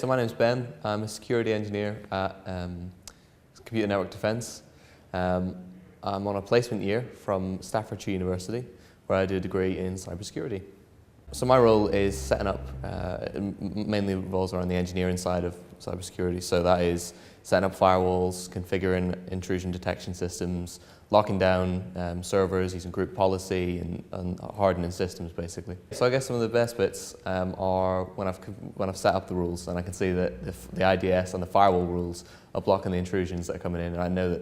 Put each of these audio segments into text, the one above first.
So my name's Ben. I'm a security engineer at Computer Network Defence. I'm on a placement year from Staffordshire University, where I do a degree in cybersecurity. So my role is setting up, mainly revolves around the engineering side of cybersecurity. So that is setting up firewalls, configuring intrusion detection systems, locking down servers, using group policy and hardening systems basically. So I guess some of the best bits are when I've set up the rules and I can see that the IDS and the firewall rules are blocking the intrusions that are coming in, and I know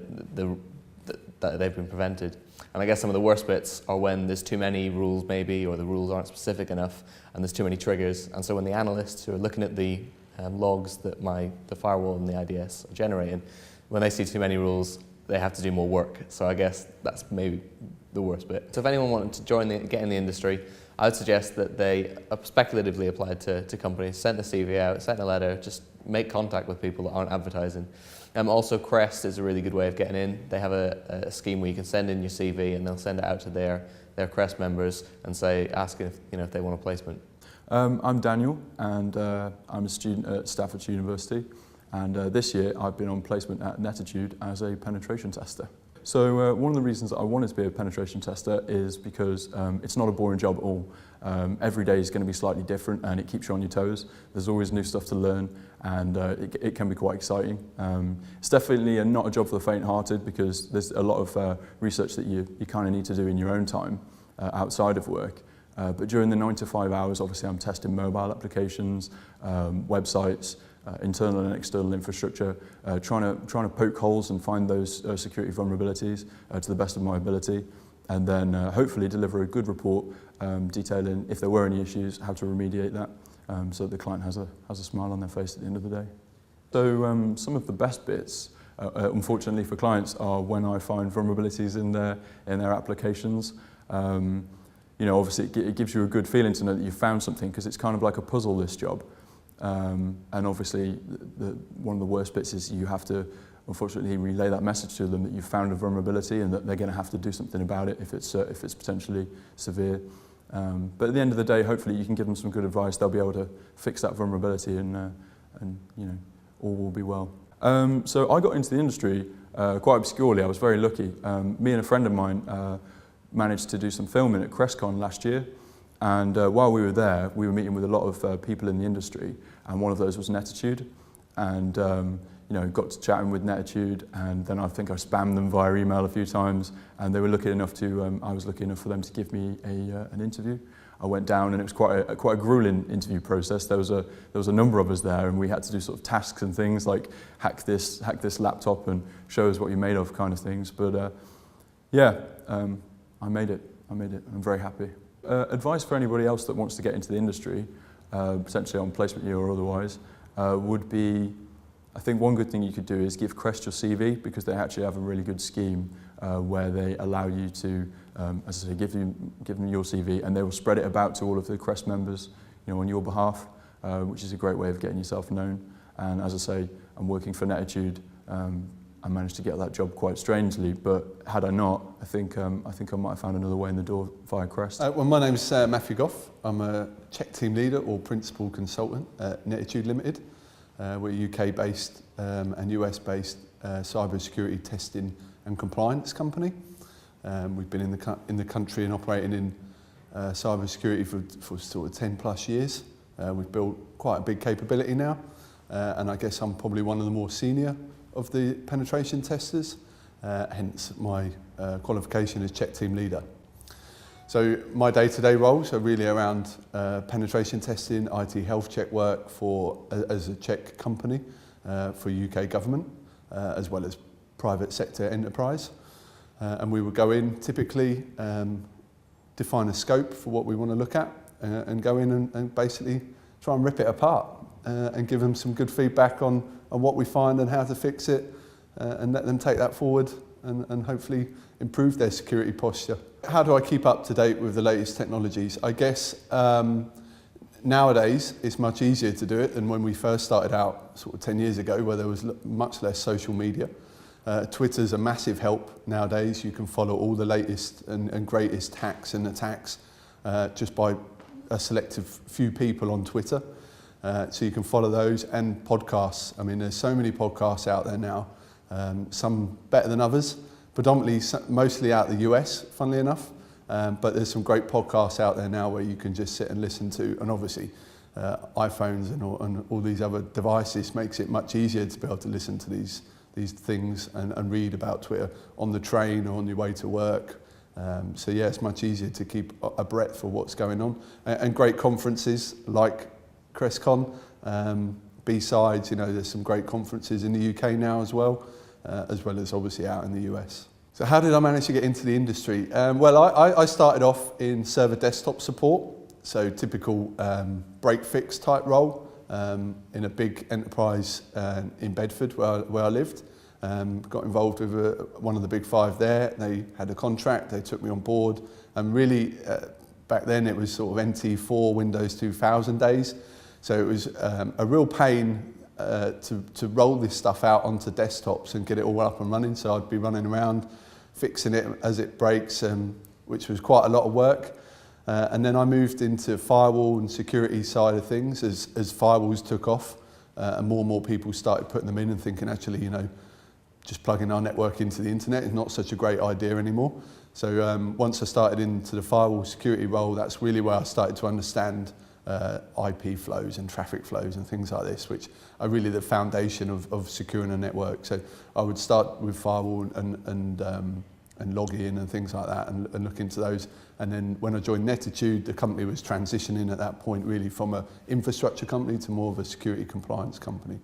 that they've been prevented. And I guess some of the worst bits are when there's too many rules maybe, or the rules aren't specific enough and there's too many triggers. And so when the analysts who are looking at the logs that the firewall and the IDS are generating, when they see too many rules, they have to do more work. So I guess that's maybe the worst bit. So if anyone wanted to get in the industry, I would suggest that they speculatively apply to companies, send a CV out, send a letter, just make contact with people that aren't advertising. Also, Crest is a really good way of getting in. They have a scheme where you can send in your CV and they'll send it out to their Crest members and asking if they want a placement. I'm Daniel, and I'm a student at Staffordshire University. And this year I've been on placement at Netitude as a penetration tester. So one of the reasons that I wanted to be a penetration tester is because it's not a boring job at all. Every day is going to be slightly different and it keeps you on your toes. There's always new stuff to learn, and it can be quite exciting. It's definitely not a job for the faint-hearted, because there's a lot of research that you kind of need to do in your own time outside of work. But during the 9 to 5 hours, obviously I'm testing mobile applications, websites, internal and external infrastructure, trying to poke holes and find those security vulnerabilities to the best of my ability, and then hopefully deliver a good report detailing, if there were any issues, how to remediate that, so that the client has a smile on their face at the end of the day. So some of the best bits, unfortunately for clients, are when I find vulnerabilities in their applications. Obviously it gives you a good feeling to know that you've found something, because it's kind of like a puzzle, this job. And obviously one of the worst bits is you have to unfortunately relay that message to them that you've found a vulnerability and that they're going to have to do something about it if it's potentially severe. But at the end of the day, hopefully you can give them some good advice. They'll be able to fix that vulnerability, and all will be well. So I got into the industry quite obscurely. I was very lucky. Me and a friend of mine managed to do some filming at CrestCon last year. And while we were there, we were meeting with a lot of people in the industry, and one of those was Netitude. And got to chatting with Netitude, and then I think I spammed them via email a few times, and they were lucky enough to. I was lucky enough for them to give me an interview. I went down, and it was quite a grueling interview process. There was a number of us there, and we had to do sort of tasks and things like hack this laptop and show us what you're made of, kind of things. But I made it. I'm very happy. Advice for anybody else that wants to get into the industry, potentially on placement year or otherwise, would be, I think one good thing you could do is give Crest your CV, because they actually have a really good scheme where they allow you to, as I say, give them your CV, and they will spread it about to all of the Crest members, on your behalf, which is a great way of getting yourself known. And as I say, I'm working for Netitude. I managed to get that job quite strangely, but had I not, I think I might have found another way in the door via Crest. Well, my name's Matthew Goff. I'm a Czech team leader or principal consultant at Netitude Limited. We're a UK-based and US-based cybersecurity testing and compliance company. We've been in the country and operating in cybersecurity for sort of 10 plus years. We've built quite a big capability now, and I guess I'm probably one of the more senior of the penetration testers, hence my qualification as Czech team leader. So my day-to-day roles are really around penetration testing, IT health check work as a Czech company for UK government, as well as private sector enterprise. And we would go in, typically define a scope for what we want to look at, and go in and basically try and rip it apart and give them some good feedback on what we find and how to fix it, and let them take that forward and hopefully improve their security posture. How do I keep up to date with the latest technologies? I guess nowadays it's much easier to do it than when we first started out sort of 10 years ago, where there was much less social media. Twitter's a massive help nowadays. You can follow all the latest and greatest hacks and attacks just by a selective few people on Twitter. So you can follow those, and podcasts. I mean, there's so many podcasts out there now, some better than others, predominantly mostly out the US, funnily enough. But there's some great podcasts out there now where you can just sit and listen to, and obviously iPhones and all these other devices makes it much easier to be able to listen to these things and read about Twitter on the train or on your way to work. So yeah, it's much easier to keep a breadth of what's going on. And great conferences like CrestCon, B-Sides, you know, there's some great conferences in the UK now as well as obviously out in the US. So how did I manage to get into the industry? Well, I started off in server desktop support, so typical break-fix type role in a big enterprise in Bedford where I lived. Got involved with one of the big five there. They had a contract, they took me on board, and really back then it was sort of NT4 Windows 2000 days, so it was a real pain to roll this stuff out onto desktops and get it all up and running. So I'd be running around fixing it as it breaks, which was quite a lot of work. And then I moved into firewall and security side of things as firewalls took off, and more people started putting them in and thinking, actually, you know, just plugging our network into the internet is not such a great idea anymore. So once I started into the firewall security role, that's really where I started to understand IP flows and traffic flows and things like this, which are really the foundation of securing a network. So I would start with firewall and log in and things like that and look into those. And then when I joined Netitude, the company was transitioning at that point really from an infrastructure company to more of a security compliance company.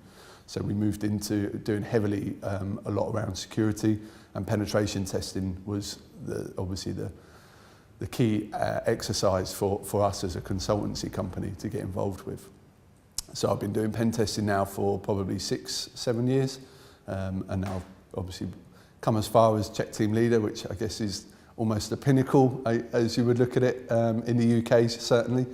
So we moved into doing heavily a lot around security, and penetration testing was obviously the key exercise for us as a consultancy company to get involved with. So I've been doing pen testing now for probably 6-7 years, and now obviously come as far as Czech team leader, which I guess is almost the pinnacle as you would look at it in the UK certainly.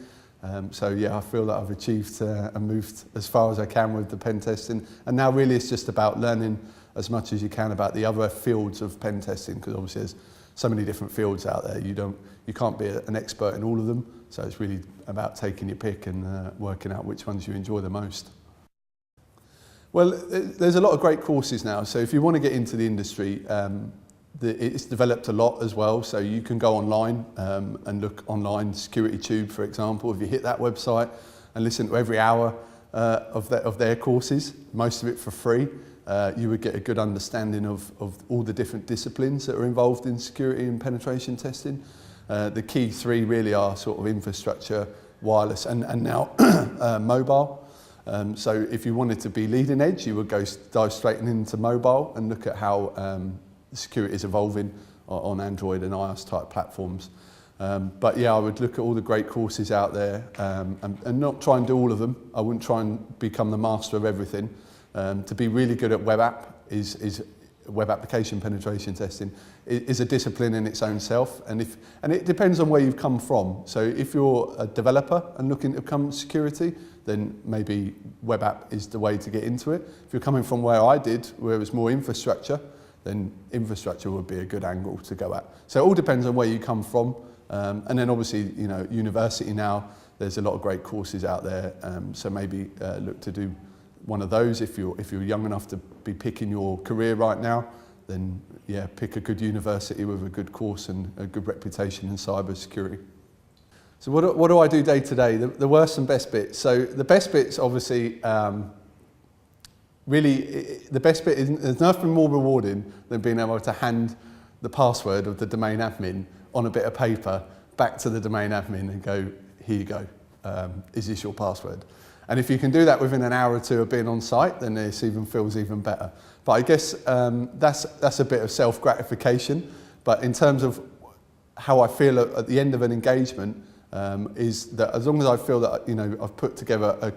So yeah, I feel that I've achieved and moved as far as I can with the pen testing, and now really it's just about learning as much as you can about the other fields of pen testing, because obviously there's so many different fields out there. You can't be an expert in all of them, so it's really about taking your pick and working out which ones you enjoy the most. Well, there's a lot of great courses now, so if you want to get into the industry, it's developed a lot as well, so you can go online and look online, SecurityTube for example. If you hit that website and listen to every hour of their courses, most of it for free, you would get a good understanding of all the different disciplines that are involved in security and penetration testing. The key three really are sort of infrastructure, wireless and now mobile. So if you wanted to be leading edge, you would dive straight into mobile and look at how security is evolving on Android and iOS type platforms. But yeah, I would look at all the great courses out there and not try and do all of them. I wouldn't try and become the master of everything. To be really good at web app is web application penetration testing is a discipline in its own self, and it depends on where you've come from. So if you're a developer and looking to become security, then maybe web app is the way to get into it. If you're coming from where I did, where it was more infrastructure, then infrastructure would be a good angle to go at. So it all depends on where you come from, and then obviously, you know, university now, there's a lot of great courses out there. So maybe look to do one of those if you're young enough to be picking your career right now. Then yeah, pick a good university with a good course and a good reputation in cyber security. So what do I do day to day? The worst and best bits. So the best bits, obviously, really, the best bit is there's nothing more rewarding than being able to hand the password of the domain admin on a bit of paper back to the domain admin and go, here you go, is this your password? And if you can do that within an hour or two of being on site, then it feels even better. But I guess that's a bit of self-gratification. But in terms of how I feel at the end of an engagement, is that as long as I feel that, you know, I've put together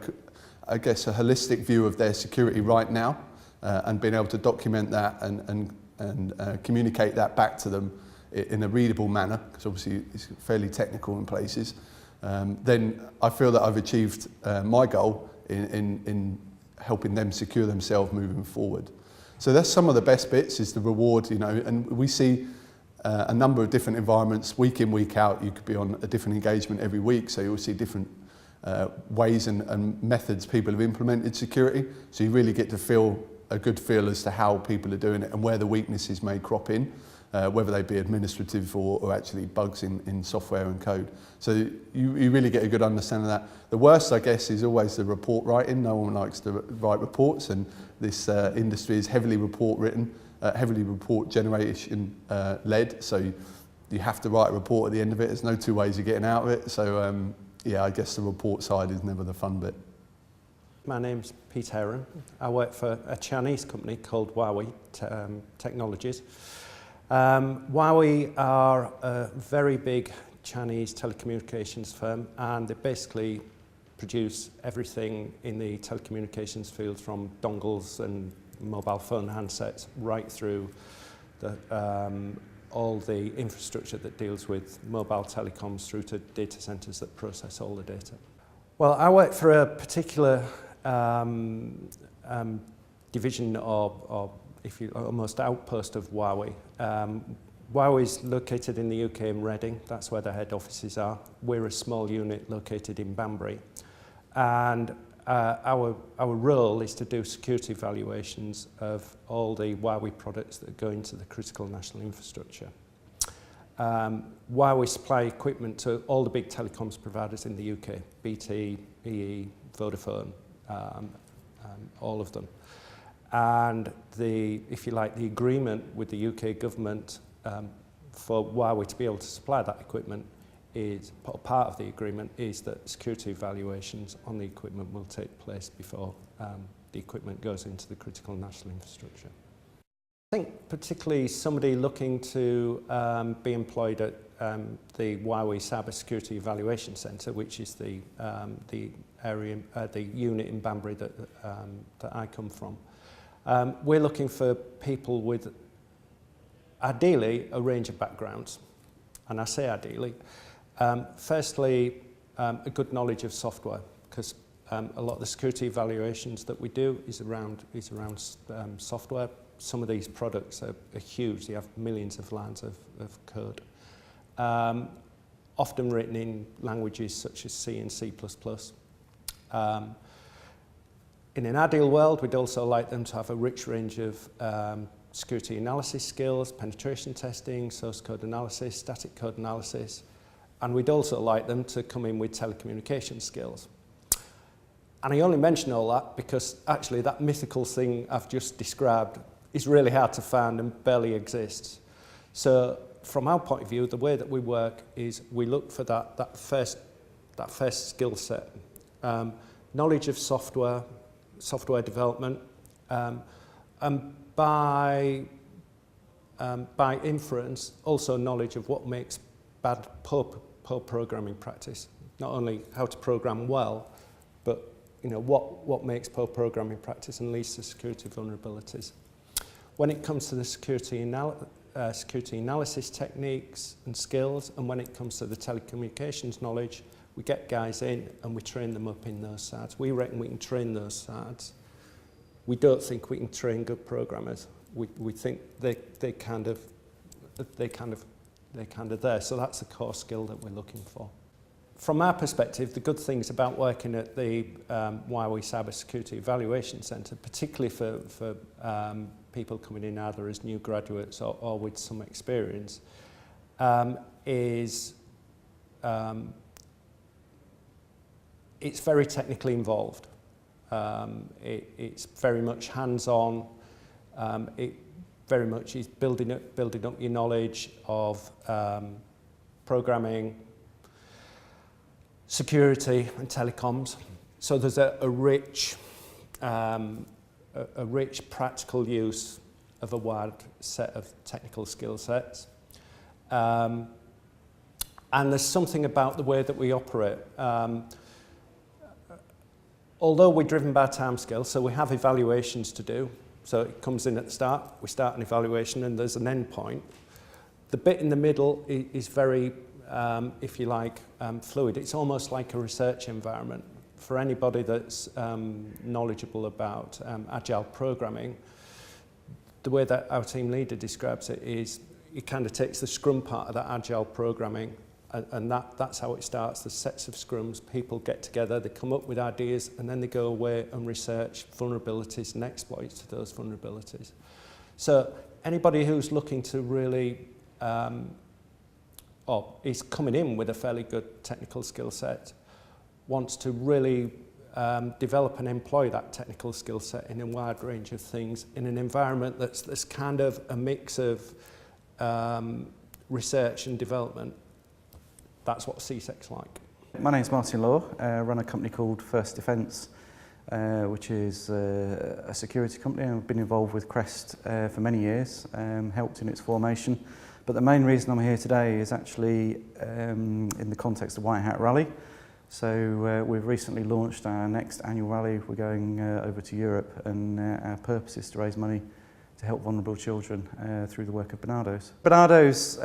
I guess a holistic view of their security right now, and being able to document that and communicate that back to them in a readable manner, because obviously it's fairly technical in places, then I feel that I've achieved my goal in helping them secure themselves moving forward. So that's some of the best bits, is the reward, you know, and we see a number of different environments week in, week out. You could be on a different engagement every week, so you'll see different ways and methods people have implemented security. So you really get to feel a good feel as to how people are doing it and where the weaknesses may crop in, whether they be administrative or actually bugs in software and code. So you really get a good understanding of that. The worst, I guess, is always the report writing. No one likes to write reports, and this industry is heavily report generation led. So you have to write a report at the end of it. There's no two ways of getting out of it. So yeah, I guess the report side is never the fun bit. My name's Pete Heron. I work for a Chinese company called Huawei Technologies. Huawei are a very big Chinese telecommunications firm, and they basically produce everything in the telecommunications field, from dongles and mobile phone handsets right through all the infrastructure that deals with mobile telecoms through to data centers that process all the data. Well, I work for a particular division or if you almost outpost of Huawei. Huawei is located in the UK in Reading. That's where their head offices are. We're a small unit located in Banbury, and our role is to do security evaluations of all the Huawei products that go into the critical national infrastructure. Huawei supply equipment to all the big telecoms providers in the UK: BT, EE, Vodafone, all of them. And if you like, the agreement with the UK government for Huawei to be able to supply that equipment is, part of the agreement is that security evaluations on the equipment will take place before the equipment goes into the critical national infrastructure. I think particularly somebody looking to be employed at the Huawei Cybersecurity Evaluation Centre, which is the unit in Banbury that I come from. We're looking for people with, ideally, a range of backgrounds. And I say ideally. Firstly, a good knowledge of software, because a lot of the security evaluations that we do is around software. Some of these products are huge. They have millions of lines of code, often written in languages such as C and C++. In an ideal world, we'd also like them to have a rich range of security analysis skills, penetration testing, source code analysis, static code analysis, and we'd also like them to come in with telecommunication skills. And I only mention all that because actually that mythical thing I've just described is really hard to find and barely exists. So from our point of view, the way that we work is we look for that first skill set. Knowledge of software development, and by inference, also knowledge of what makes bad poor programming practice. Not only how to program well, but what makes poor programming practice and leads to security vulnerabilities. When it comes to the security analysis techniques and skills, and when it comes to the telecommunications knowledge, we get guys in and we train them up in those sides. We reckon we can train those sides. We don't think we can train good programmers. We think they kind of there. So that's the core skill that we're looking for. From our perspective, the good things about working at the Huawei Cybersecurity Evaluation Centre, particularly for people coming in either as new graduates or with some experience, is it's very technically involved. It's very much hands-on. It very much is building up your knowledge of programming, security, and telecoms. So there's a rich practical use of a wide set of technical skill sets. And there's something about the way that we operate. Although we're driven by timescale, so we have evaluations to do. So it comes in at the start, we start an evaluation, and there's an end point. The bit in the middle is very, if you like, fluid. It's almost like a research environment. For anybody that's knowledgeable about agile programming, the way that our team leader describes it is it kind of takes the scrum part of that agile programming And that's how it starts. There's sets of scrums, people get together, they come up with ideas, and then they go away and research vulnerabilities and exploits to those vulnerabilities. So anybody who's looking to really, or is coming in with a fairly good technical skill set, wants to really develop and employ that technical skill set in a wide range of things in an environment that's kind of a mix of research and development. That's what CSEC's like. My name's Martin Law. I run a company called First Defence, which is a security company. I've been involved with Crest for many years, helped in its formation. But the main reason I'm here today is actually in the context of White Hat Rally. So we've recently launched our next annual rally. We're going over to Europe, and our purpose is to raise money to help vulnerable children through the work of Barnardo's. Barnardo's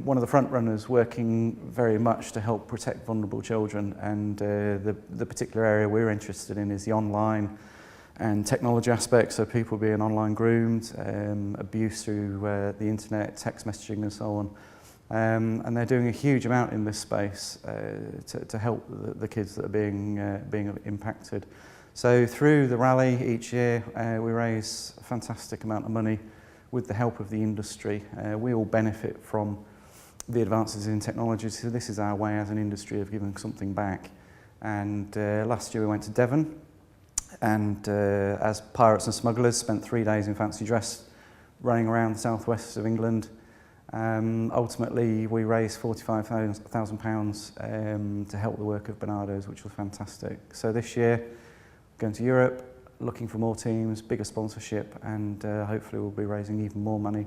one of the front runners working very much to help protect vulnerable children, and the particular area we're interested in is the online and technology aspects, so people being online groomed, abuse through the internet, text messaging and so on. And they're doing a huge amount in this space to help the kids that are being impacted. So through the rally each year, we raise a fantastic amount of money with the help of the industry. We all benefit from the advances in technology, so this is our way as an industry of giving something back. And last year we went to Devon, and as pirates and smugglers spent 3 days in fancy dress running around the southwest of England. Ultimately we raised £45,000 to help the work of Barnardo's, which was fantastic. So this year, going to Europe, looking for more teams, bigger sponsorship, and hopefully we'll be raising even more money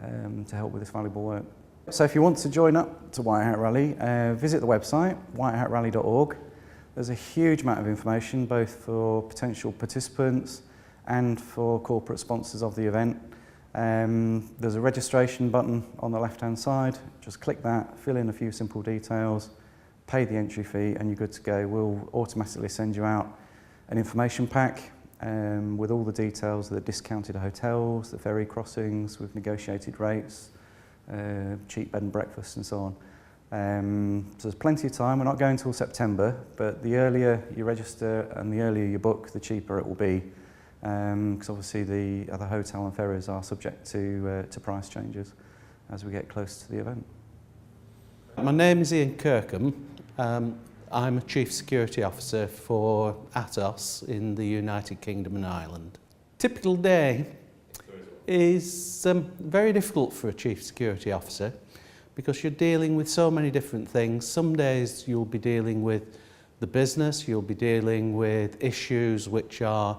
to help with this valuable work. So if you want to join up to White Hat Rally, visit the website, whitehatrally.org. There's a huge amount of information, both for potential participants and for corporate sponsors of the event. There's a registration button on the left-hand side. Just click that, fill in a few simple details, pay the entry fee, and you're good to go. We'll automatically send you out an information pack with all the details of the discounted hotels, the ferry crossings with negotiated rates, cheap bed and breakfast and so on. So there's plenty of time. We're not going till September, but the earlier you register and the earlier you book, the cheaper it will be. Because obviously the other hotel and ferries are subject to price changes as we get close to the event. My name is Ian Kirkham. I'm a Chief Security Officer for Atos in the United Kingdom and Ireland. Typical day is very difficult for a Chief Security Officer because you're dealing with so many different things. Some days you'll be dealing with the business, you'll be dealing with issues which are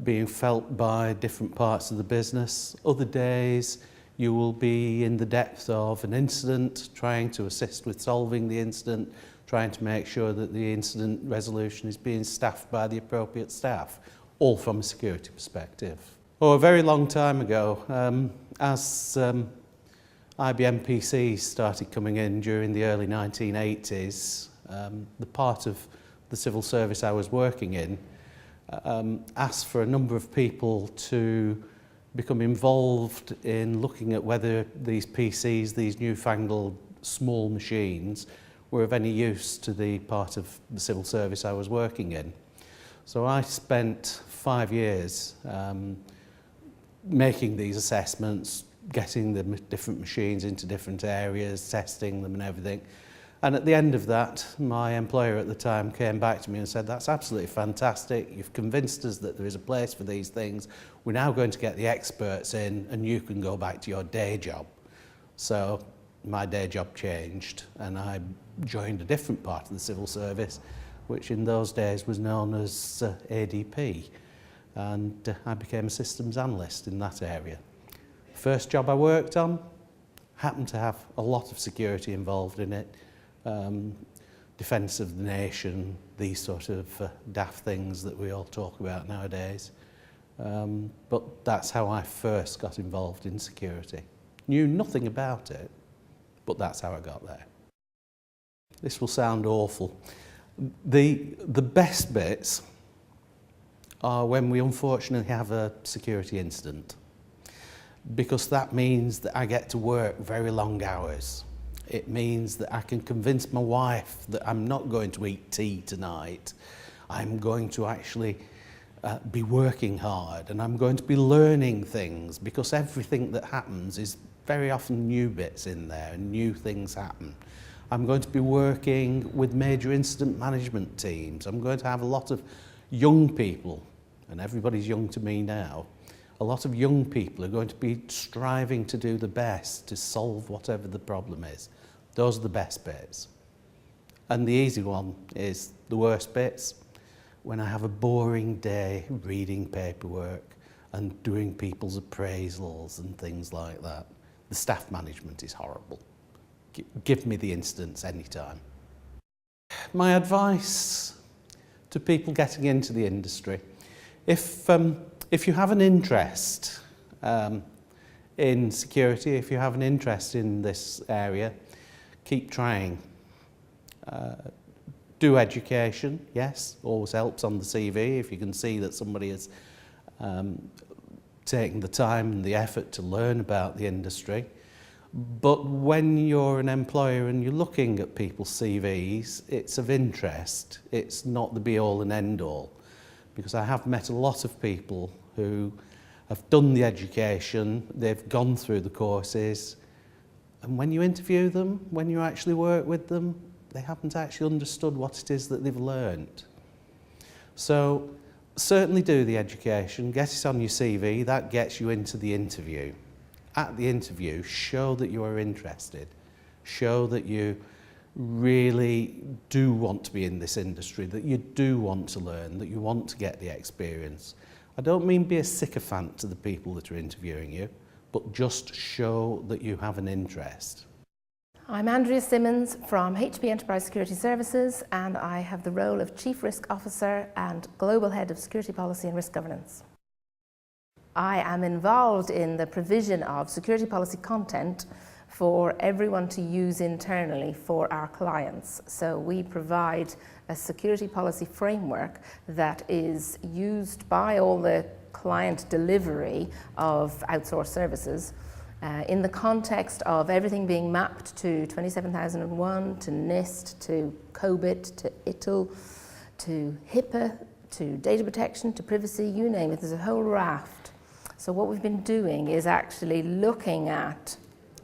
being felt by different parts of the business. Other days you will be in the depth of an incident, trying to assist with solving the incident, trying to make sure that the incident resolution is being staffed by the appropriate staff, all from a security perspective. A very long time ago, as IBM PCs started coming in during the early 1980s, the part of the civil service I was working in asked for a number of people to become involved in looking at whether these PCs, these newfangled small machines, were of any use to the part of the civil service I was working in. So I spent 5 years making these assessments, getting the different machines into different areas, testing them and everything. And at the end of that, my employer at the time came back to me and said, "That's absolutely fantastic. You've convinced us that there is a place for these things. We're now going to get the experts in and you can go back to your day job." So my day job changed and I joined a different part of the civil service, which in those days was known as ADP. And I became a systems analyst in that area. First job I worked on happened to have a lot of security involved in it. Defence of the nation, these sort of daft things that we all talk about nowadays. But that's how I first got involved in security. Knew nothing about it, but that's how I got there. This will sound awful. The best bits are when we unfortunately have a security incident, because that means that I get to work very long hours. It means that I can convince my wife that I'm not going to eat tea tonight. I'm going to actually be working hard, and I'm going to be learning things, because everything that happens is very often new bits in there and new things happen. I'm going to be working with major incident management teams. I'm going to have a lot of young people, and everybody's young to me now. A lot of young people are going to be striving to do the best to solve whatever the problem is. Those are the best bits. And the easy one is the worst bits. When I have a boring day reading paperwork and doing people's appraisals and things like that. The staff management is horrible. Give me the incidents anytime. My advice to people getting into the industry, if you have an interest in security, if you have an interest in this area, keep trying. Do education, yes, always helps on the CV if you can see that somebody has taken the time and the effort to learn about the industry. But when you're an employer and you're looking at people's CVs, it's of interest. It's not the be-all and end-all. Because I have met a lot of people who have done the education, they've gone through the courses, and when you interview them, when you actually work with them, they haven't actually understood what it is that they've learned. So certainly do the education, get it on your CV, that gets you into the interview. At the interview, show that you are interested, show that you really do want to be in this industry, that you do want to learn, that you want to get the experience. I don't mean be a sycophant to the people that are interviewing you, but just show that you have an interest. I'm Andrea Simmons from HP Enterprise Security Services, and I have the role of Chief Risk Officer and Global Head of Security Policy and Risk Governance. I am involved in the provision of security policy content for everyone to use internally for our clients. So we provide a security policy framework that is used by all the client delivery of outsourced services in the context of everything being mapped to 27001, to NIST, to COBIT, to ITIL, to HIPAA, to data protection, to privacy, you name it, there's a whole raft. So what we've been doing is actually looking at,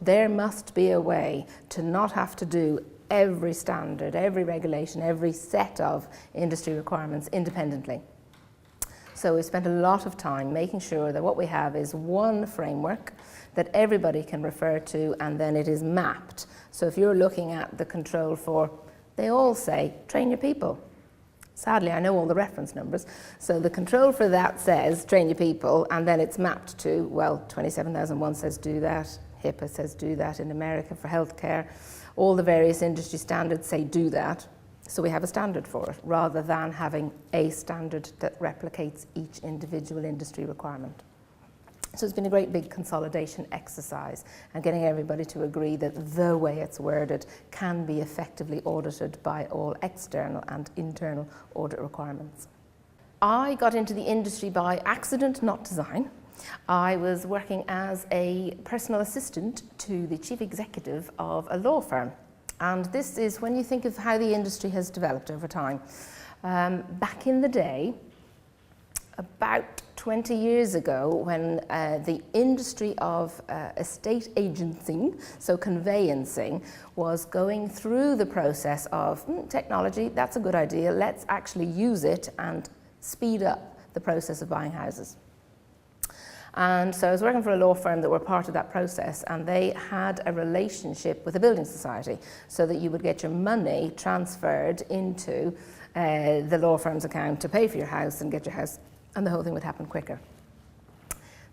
there must be a way to not have to do every standard, every regulation, every set of industry requirements independently. So we spent a lot of time making sure that what we have is one framework that everybody can refer to, and then it is mapped. So if you're looking at the control for, they all say, train your people. Sadly, I know all the reference numbers. So the control for that says, train your people, and then it's mapped to, well, 27001 says do that, HIPAA says do that in America for healthcare. All the various industry standards say do that. So we have a standard for it, rather than having a standard that replicates each individual industry requirement. So it's been a great big consolidation exercise and getting everybody to agree that the way it's worded can be effectively audited by all external and internal audit requirements. I got into the industry by accident, not design. I was working as a personal assistant to the chief executive of a law firm. And this is when you think of how the industry has developed over time. Back in the day, about 20 years ago, when the industry of estate agency, so conveyancing, was going through the process of technology, that's a good idea, let's actually use it and speed up the process of buying houses. And so I was working for a law firm that were part of that process, and they had a relationship with a building society so that you would get your money transferred into the law firm's account to pay for your house and get your house, and the whole thing would happen quicker.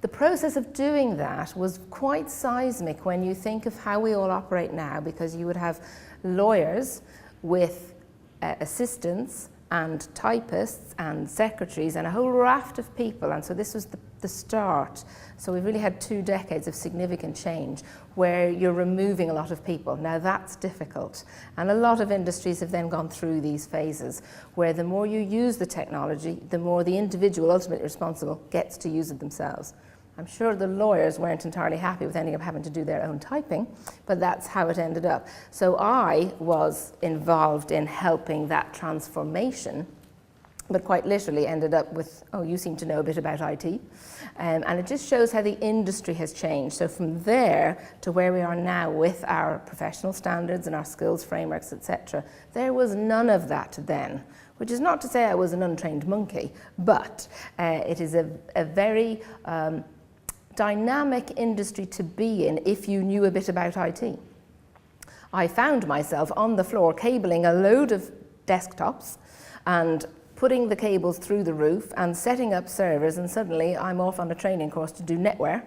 The process of doing that was quite seismic when you think of how we all operate now, because you would have lawyers with assistants and typists and secretaries and a whole raft of people, and so this was the start. So we've really had 2 decades of significant change where you're removing a lot of people. Now that's difficult, and a lot of industries have then gone through these phases where the more you use the technology, the more the individual ultimately responsible gets to use it themselves. I'm sure the lawyers weren't entirely happy with ending up having to do their own typing, but that's how it ended up. So I was involved in helping that transformation, but quite literally ended up with, oh, you seem to know a bit about IT. And it just shows how the industry has changed. So from there to where we are now with our professional standards and our skills frameworks, etc., there was none of that then, which is not to say I was an untrained monkey, but it is a very dynamic industry to be in if you knew a bit about IT. I found myself on the floor cabling a load of desktops and putting the cables through the roof and setting up servers, and suddenly I'm off on a training course to do netware,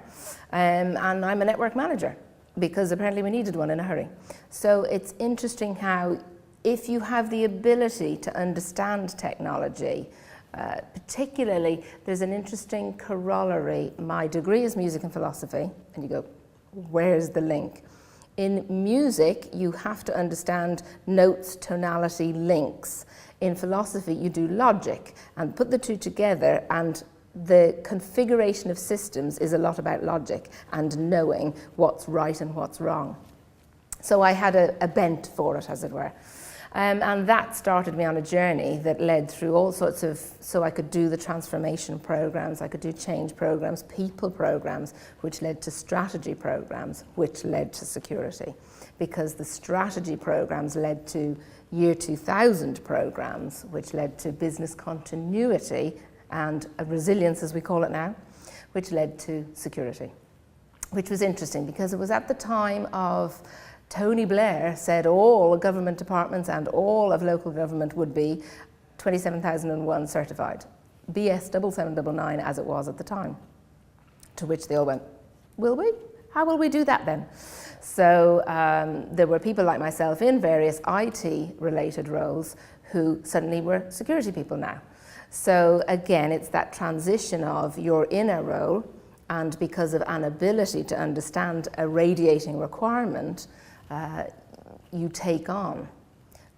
and I'm a network manager because apparently we needed one in a hurry. So it's interesting how if you have the ability to understand technology, particularly there's an interesting corollary. My degree is music and philosophy, and you go, where's the link? In music, you have to understand notes, tonality, links. In philosophy, you do logic and put the two together, and the configuration of systems is a lot about logic and knowing what's right and what's wrong. So I had a bent for it, as it were. And that started me on a journey that led through all sorts of, so I could do the transformation programs, I could do change programs, people programs, which led to strategy programs, which led to security. Because the strategy programs led to Year 2000 programs, which led to business continuity and resilience, as we call it now, which led to security. Which was interesting because it was at the time of Tony Blair said all government departments and all of local government would be 27001 certified, BS 7799 as it was at the time. To which they all went, will we? How will we do that then? So there were people like myself in various IT-related roles who suddenly were security people now. So again, it's that transition of you're in a role, and because of an ability to understand a radiating requirement, you take on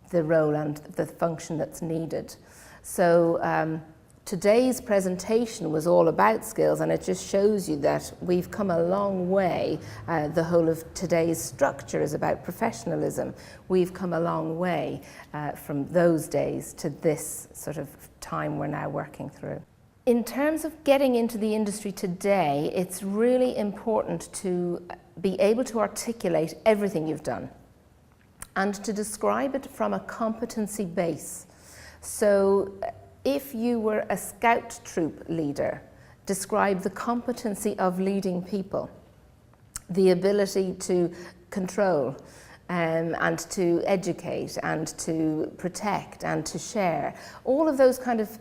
the role and the function that's needed. So today's presentation was all about skills, and it just shows you that we've come a long way. The whole of today's structure is about professionalism. We've come a long way from those days to this sort of time we're now working through. In terms of getting into the industry today, it's really important to be able to articulate everything you've done and to describe it from a competency base. So if you were a scout troop leader, describe the competency of leading people, the ability to control and to educate and to protect and to share. All of those kind of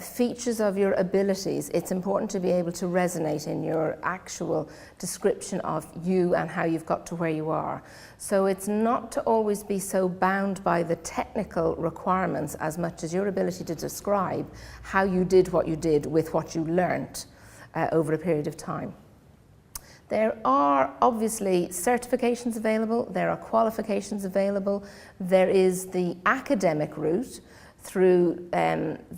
features of your abilities, it's important to be able to resonate in your actual description of you and how you've got to where you are. So it's not to always be so bound by the technical requirements as much as your ability to describe how you did what you did with what you learnt over a period of time. There are obviously certifications available, there are qualifications available, there is the academic route through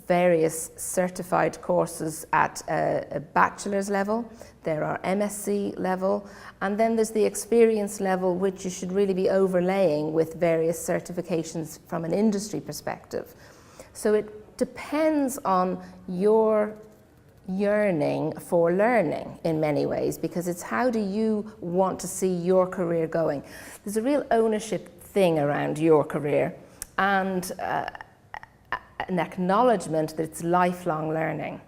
various certified courses at a bachelor's level, there are MSc level, and then there's the experience level, which you should really be overlaying with various certifications from an industry perspective. So it depends on your yearning for learning in many ways, because it's how do you want to see your career going. There's a real ownership thing around your career and an acknowledgement that it's lifelong learning,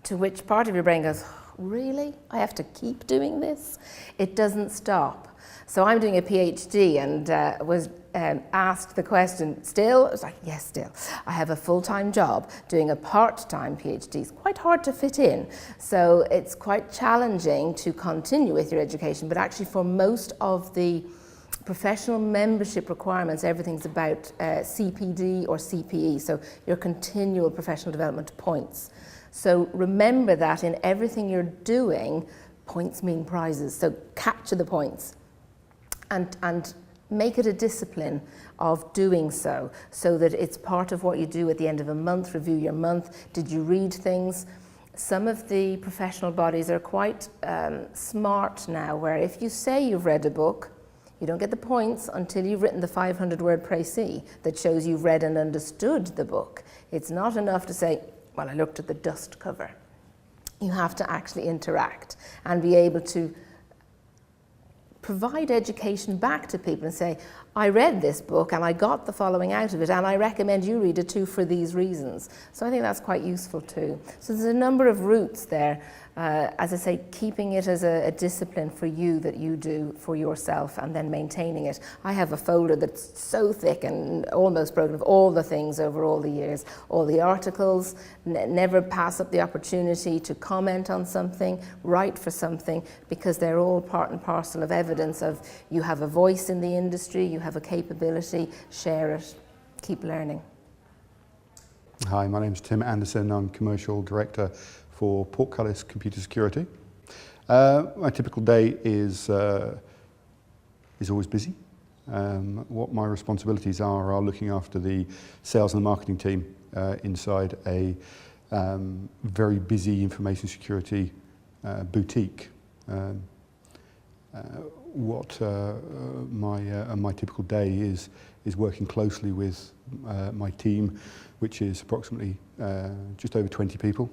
to which part of your brain goes, really? I have to keep doing this? It doesn't stop. So I'm doing a PhD and was asked the question, still? I was like, yes, still. I have a full-time job doing a part-time PhD. It's quite hard to fit in. So it's quite challenging to continue with your education, but actually for most of the professional membership requirements, everything's about CPD or CPE, so your continual professional development points. So remember that in everything you're doing, points mean prizes, so capture the points and make it a discipline of doing so that it's part of what you do at the end of a month, review your month. Did you read things? Some of the professional bodies are quite smart now, where if you say you've read a book, you don't get the points until you've written the 500-word précis that shows you've read and understood the book. It's not enough to say, well, I looked at the dust cover. You have to actually interact and be able to provide education back to people and say, I read this book and I got the following out of it, and I recommend you read it too for these reasons. So I think that's quite useful too. So there's a number of routes there. As I say, keeping it as a discipline for you that you do for yourself, and then maintaining it. I have a folder that's so thick and almost broken of all the things over all the years, all the articles, never pass up the opportunity to comment on something, write for something, because they're all part and parcel of evidence of you have a voice in the industry, you have a capability, share it, keep learning. Hi, my name is Tim Anderson. I'm Commercial Director for Portcullis Computer Security. My typical day is always busy. What my responsibilities are looking after the sales and marketing team inside a very busy information security boutique. What my typical day is working closely with my team, which is approximately just over 20 people.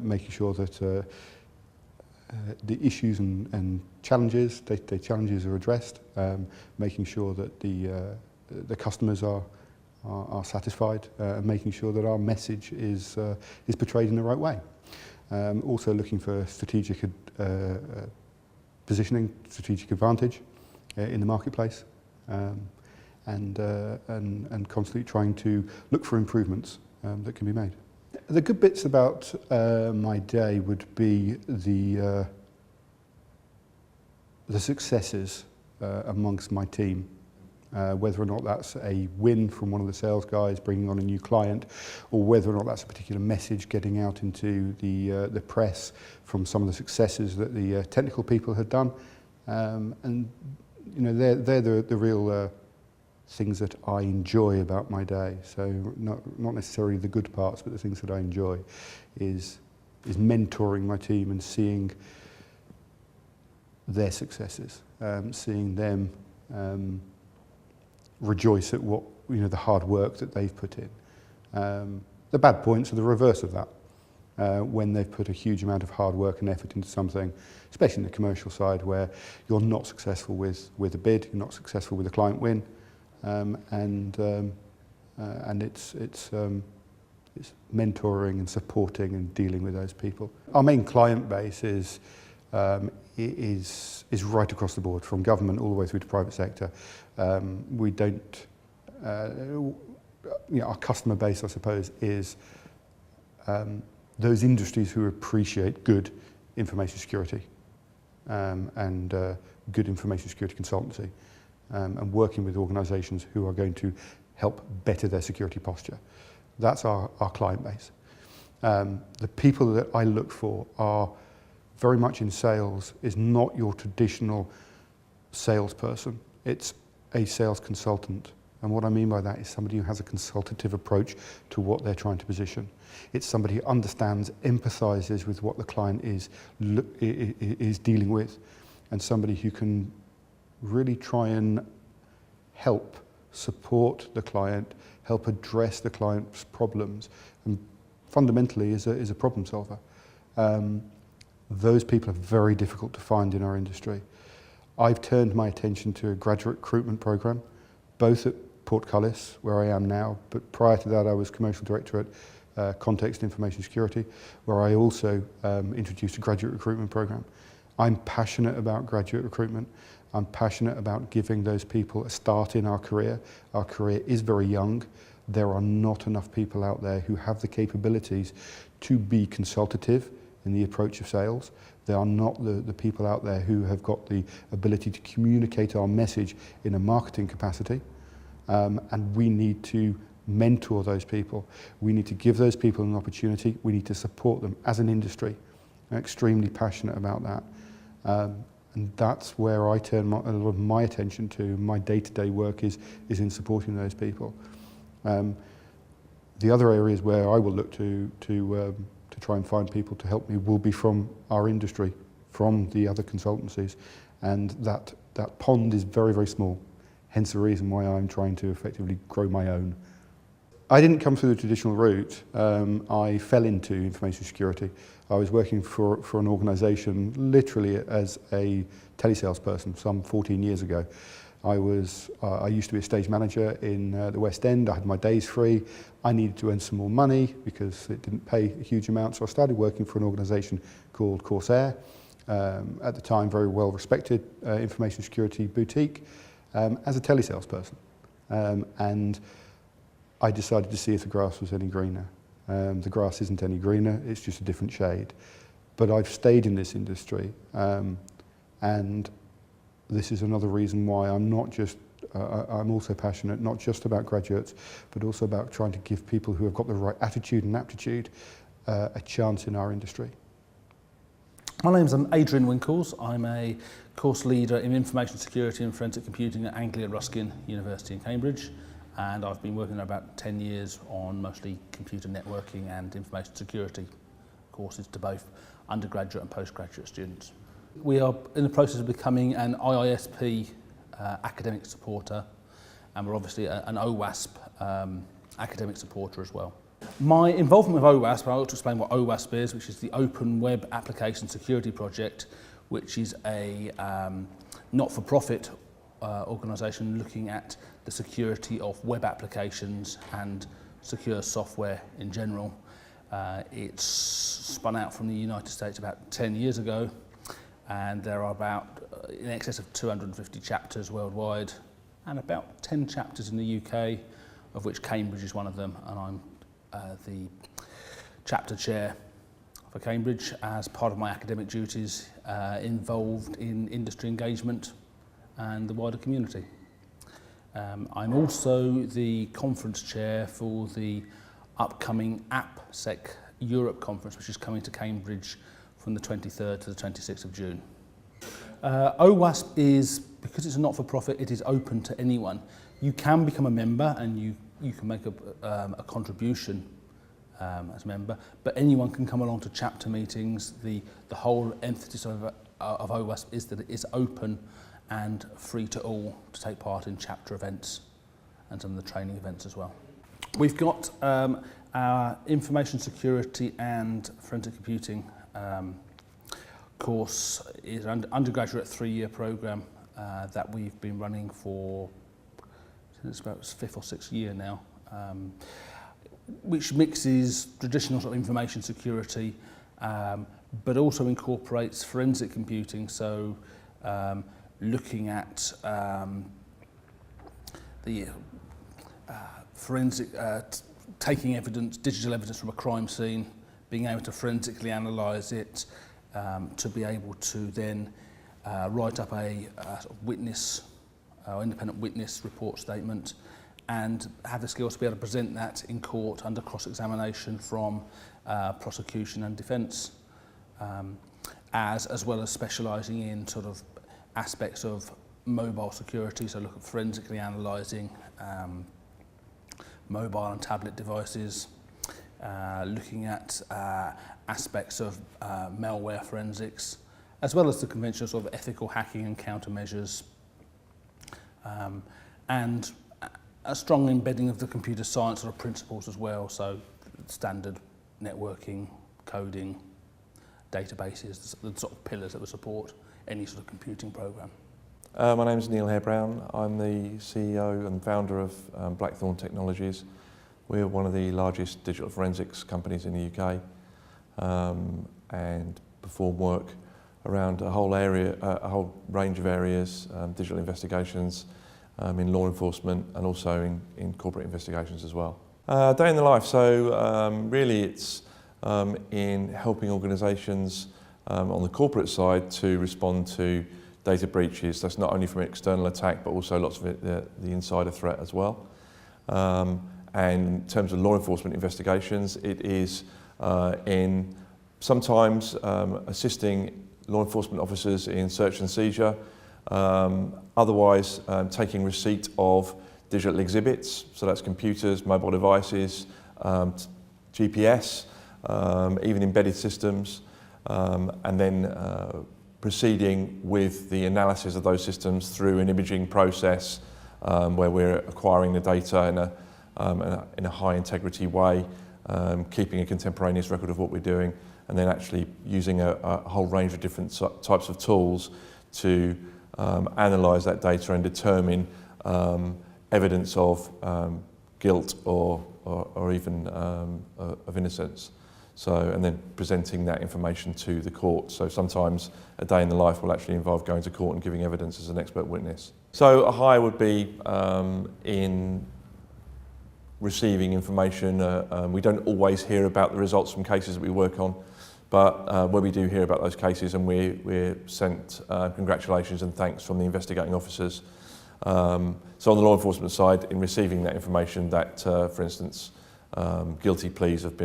Making sure that the issues and challenges, day-to-day challenges are addressed, making sure that the customers are satisfied, and making sure that our message is portrayed in the right way. Also looking for strategic positioning, strategic advantage in the marketplace, and constantly trying to look for improvements that can be made. The good bits about my day would be the successes amongst my team, whether or not that's a win from one of the sales guys bringing on a new client, or whether or not that's a particular message getting out into the press from some of the successes that the technical people had done, and you know they're the real things that I enjoy about my day. So not necessarily the good parts, but the things that I enjoy is mentoring my team and seeing their successes, seeing them rejoice at what the hard work that they've put in. The bad points are the reverse of that. When they've put a huge amount of hard work and effort into something, especially in the commercial side, where you're not successful with a bid, you're not successful with a client win. And it's mentoring and supporting and dealing with those people. Our main client base is right across the board, from government all the way through to private sector. We don't, our customer base, I suppose, is those industries who appreciate good information security and good information security consultancy. And working with organisations who are going to help better their security posture. That's our client base. The people that I look for are very much in sales, is not your traditional salesperson. It's a sales consultant. And what I mean by that is somebody who has a consultative approach to what they're trying to position. It's somebody who understands, empathises with what the client is dealing with, and somebody who can really try and help support the client, help address the client's problems, and fundamentally is a problem solver. Those people are very difficult to find in our industry. I've turned my attention to a graduate recruitment program, both at Portcullis, where I am now, but prior to that I was Commercial Director at Context Information Security, where I also introduced a graduate recruitment program. I'm passionate about graduate recruitment. I'm passionate about giving those people a start in our career. Our career is very young. There are not enough people out there who have the capabilities to be consultative in the approach of sales. There are not the people out there who have got the ability to communicate our message in a marketing capacity. And we need to mentor those people. We need to give those people an opportunity. We need to support them as an industry. I'm extremely passionate about that. And that's where I turn a lot of my attention to. My day-to-day work is in supporting those people. The other areas where I will look to try and find people to help me will be from our industry, from the other consultancies, and that pond is very, very small, hence the reason why I'm trying to effectively grow my own. I didn't come through the traditional route. I fell into information security. I was working for an organisation literally as a telesalesperson some 14 years ago. I used to be a stage manager in the West End. I had my days free. I needed to earn some more money because it didn't pay a huge amount, so I started working for an organisation called Corsair. At the time, very well respected information security boutique as a telesalesperson. And I decided to see if the grass was any greener. The grass isn't any greener, it's just a different shade. But I've stayed in this industry, and this is another reason why I'm not just, I'm also passionate not just about graduates, but also about trying to give people who have got the right attitude and aptitude a chance in our industry. My name's Adrian Winkles. I'm a course leader in information security and forensic computing at Anglia Ruskin University in Cambridge, and I've been working there about 10 years on mostly computer networking and information security courses to both undergraduate and postgraduate students. We are in the process of becoming an IISP academic supporter, and we're obviously an OWASP academic supporter as well. My involvement with OWASP, I'll explain what OWASP is, which is the Open Web Application Security Project, which is a not-for-profit organisation looking at the security of web applications and secure software in general. It's spun out from the United States about 10 years ago, and there are about in excess of 250 chapters worldwide and about 10 chapters in the UK, of which Cambridge is one of them, and I'm the chapter chair for Cambridge as part of my academic duties, involved in industry engagement and the wider community. I'm also the conference chair for the upcoming AppSec Europe conference, which is coming to Cambridge from the 23rd to the 26th of June. OWASP is, because it's a not-for-profit, it is open to anyone. You can become a member and you can make a contribution as a member, but anyone can come along to chapter meetings. The whole emphasis of OWASP is that it is open and free to all to take part in chapter events and some of the training events as well. We've got our information security and forensic computing course is an undergraduate 3-year program that we've been running for, it's about 5th or 6th year now, which mixes traditional sort of information security, but also incorporates forensic computing. So looking at the forensic, taking evidence, digital evidence from a crime scene, being able to forensically analyse it, to be able to then write up a sort of witness, independent witness report statement, and have the skills to be able to present that in court under cross-examination from prosecution and defence, as well as specialising in sort of aspects of mobile security, so look at forensically analysing mobile and tablet devices, looking at aspects of malware forensics, as well as the conventional sort of ethical hacking and countermeasures, and a strong embedding of the computer science sort of principles as well, so standard networking, coding, databases, the sort of pillars that would support any sort of computing program. My name is Neil Hare-Brown. I'm the CEO and founder of Blackthorn Technologies. We're one of the largest digital forensics companies in the UK, and perform work around a whole range of areas, digital investigations, in law enforcement, and also in corporate investigations as well. Day in the life, so really it's in helping organisations on the corporate side to respond to data breaches. That's not only from an external attack, but also lots of the insider threat as well. And in terms of law enforcement investigations, it is in sometimes assisting law enforcement officers in search and seizure, otherwise taking receipt of digital exhibits, so that's computers, mobile devices, GPS, even embedded systems, and then proceeding with the analysis of those systems through an imaging process where we're acquiring the data in a high integrity way, keeping a contemporaneous record of what we're doing, and then actually using a whole range of different types of tools to analyse that data and determine evidence of guilt or even of innocence. So, and then presenting that information to the court. So sometimes a day in the life will actually involve going to court and giving evidence as an expert witness. So a high would be in receiving information. We don't always hear about the results from cases that we work on, but where we do hear about those cases, and we're sent congratulations and thanks from the investigating officers. So on the law enforcement side, in receiving that information that, for instance, guilty pleas have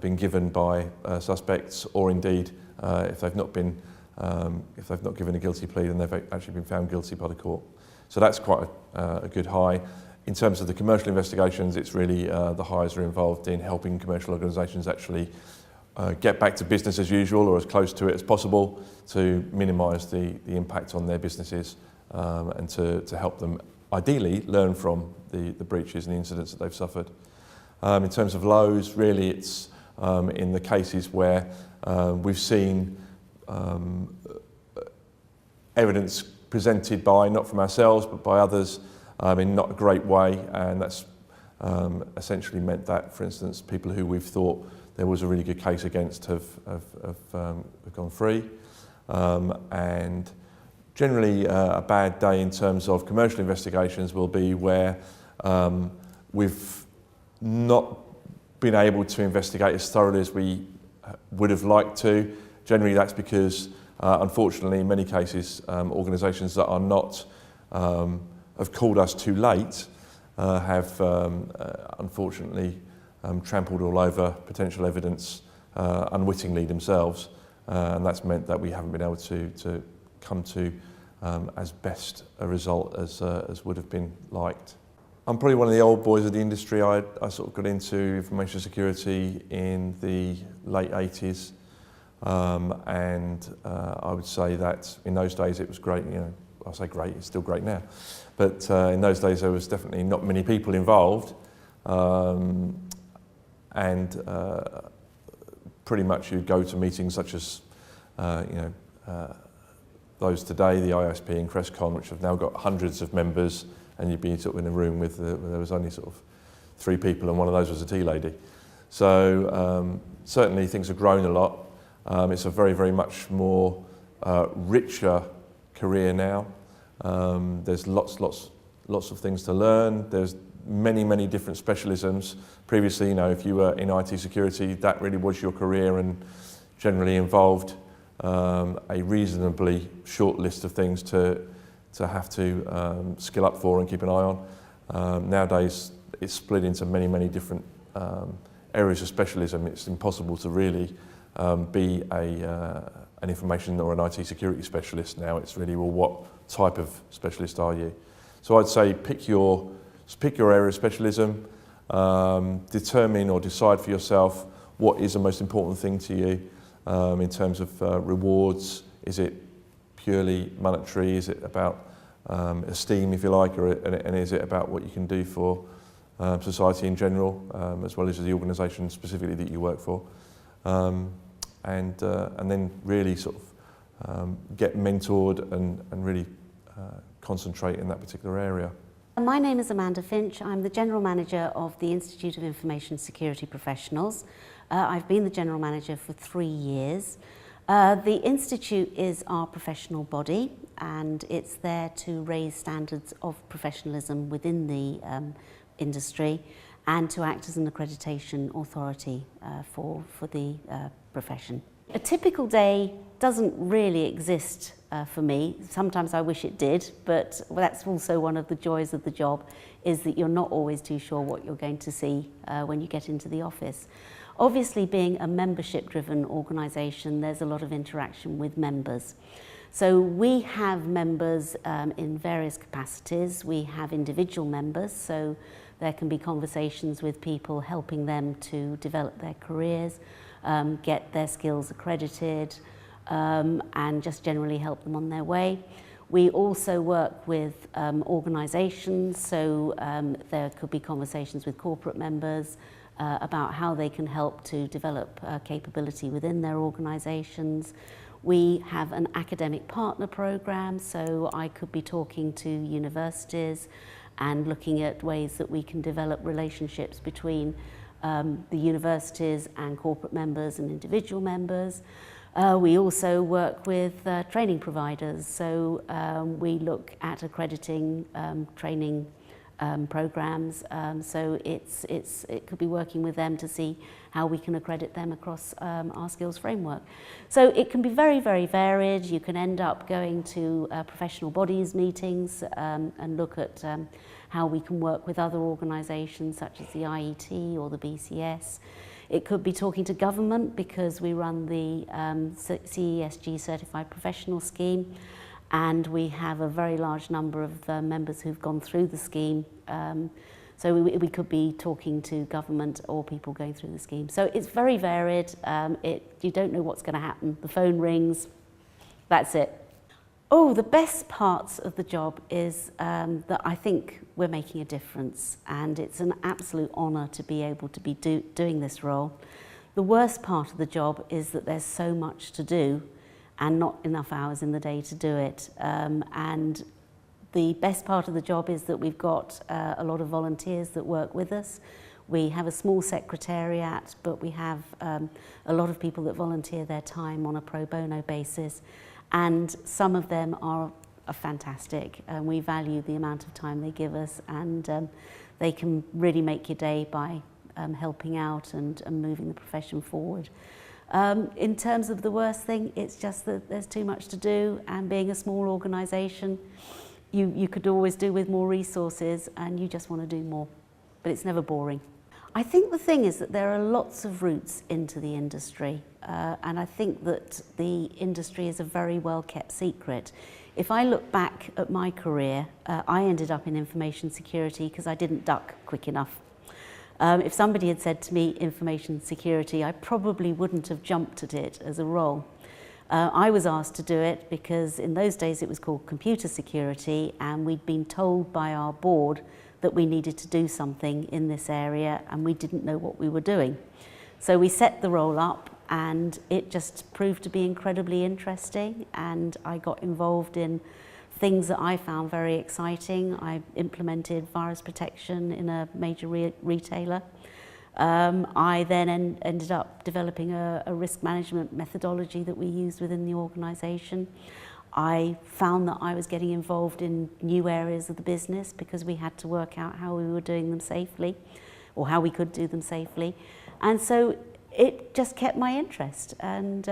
been given by suspects, or indeed if they've not given a guilty plea, then they've actually been found guilty by the court. So that's quite a good high. In terms of the commercial investigations, it's really the highs are involved in helping commercial organisations actually get back to business as usual, or as close to it as possible, to minimise the impact on their businesses, and to help them ideally learn from the breaches and the incidents that they've suffered. In terms of lows, really it's in the cases where we've seen evidence presented by, not from ourselves, but by others in not a great way, and that's essentially meant that, for instance, people who we've thought there was a really good case against have gone free. And generally a bad day in terms of commercial investigations will be where we've not been able to investigate as thoroughly as we would have liked to. Generally that's because unfortunately in many cases organisations that are not have called us too late have unfortunately trampled all over potential evidence unwittingly themselves, and that's meant that we haven't been able to come to as best a result as would have been liked. I'm probably one of the old boys of the industry. I sort of got into information security in the late 80s, and I would say that in those days it was great. You know, I say great, it's still great now, but in those days there was definitely not many people involved, and pretty much you'd go to meetings such as those today, the ISP and CrestCon, which have now got hundreds of members, and you'd be sort of in a room with where there was only sort of 3 people, and one of those was a tea lady. So certainly things have grown a lot. It's a very, very much more richer career now. There's lots of things to learn. There's many different specialisms. Previously, you know, if you were in IT security, that really was your career and generally involved a reasonably short list of things to have to skill up for and keep an eye on. Nowadays, it's split into many different areas of specialism. It's impossible to really be an information or an IT security specialist now. It's really, well, what type of specialist are you? So I'd say pick your area of specialism, determine or decide for yourself what is the most important thing to you in terms of rewards. Is it purely monetary? Is it about esteem, if you like, and is it about what you can do for society in general, as well as the organisation specifically that you work for? And then really sort of get mentored and really concentrate in that particular area. My name is Amanda Finch. I'm the General Manager of the Institute of Information Security Professionals. I've been the General Manager for 3 years. The Institute is our professional body, and it's there to raise standards of professionalism within the industry and to act as an accreditation authority for the profession. A typical day doesn't really exist for me. Sometimes I wish it did, but that's also one of the joys of the job, is that you're not always too sure what you're going to see when you get into the office. Obviously, being a membership-driven organisation, there's a lot of interaction with members. So we have members in various capacities. We have individual members, so there can be conversations with people helping them to develop their careers, get their skills accredited, and just generally help them on their way. We also work with organisations, so there could be conversations with corporate members about how they can help to develop capability within their organisations. We have an academic partner programme, so I could be talking to universities and looking at ways that we can develop relationships between the universities and corporate members and individual members. We also work with training providers, so we look at accrediting training programs, so it could be working with them to see how we can accredit them across our skills framework. So it can be very, very varied. You can end up going to professional bodies meetings and look at how we can work with other organisations such as the IET or the BCS. It could be talking to government because we run the CESG Certified Professional Scheme, and we have a very large number of members who've gone through the scheme. So we could be talking to government or people going through the scheme. So it's very varied. You don't know what's going to happen. The phone rings, that's it. Oh, the best parts of the job is that I think we're making a difference, and it's an absolute honour to be able to be doing this role. The worst part of the job is that there's so much to do and not enough hours in the day to do it. And the best part of the job is that we've got a lot of volunteers that work with us. We have a small secretariat, but we have a lot of people that volunteer their time on a pro bono basis. And some of them are fantastic, and we value the amount of time they give us, and they can really make your day by helping out and moving the profession forward. In terms of the worst thing, it's just that there's too much to do, and being a small organisation, you could always do with more resources, and you just want to do more, but it's never boring. I think the thing is that there are lots of routes into the industry, and I think that the industry is a very well kept secret. If I look back at my career, I ended up in information security because I didn't duck quick enough. If somebody had said to me information security, I probably wouldn't have jumped at it as a role. I was asked to do it because in those days it was called computer security, and we'd been told by our board that we needed to do something in this area, and we didn't know what we were doing. So we set the role up, and it just proved to be incredibly interesting, and I got involved in things that I found very exciting. I implemented virus protection in a major retailer. I then ended up developing a risk management methodology that we used within the organisation. I found that I was getting involved in new areas of the business because we had to work out how we were doing them safely, or how we could do them safely. And so it just kept my interest, and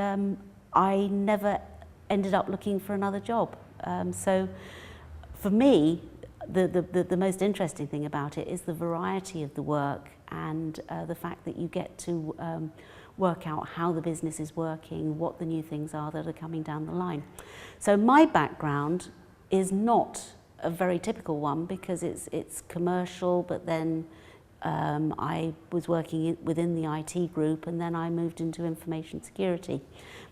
I never ended up looking for another job. So for me, the most interesting thing about it is the variety of the work, and the fact that you get to work out how the business is working, what the new things are that are coming down the line. So my background is not a very typical one because it's commercial, but then I was working within the IT group, and then I moved into information security.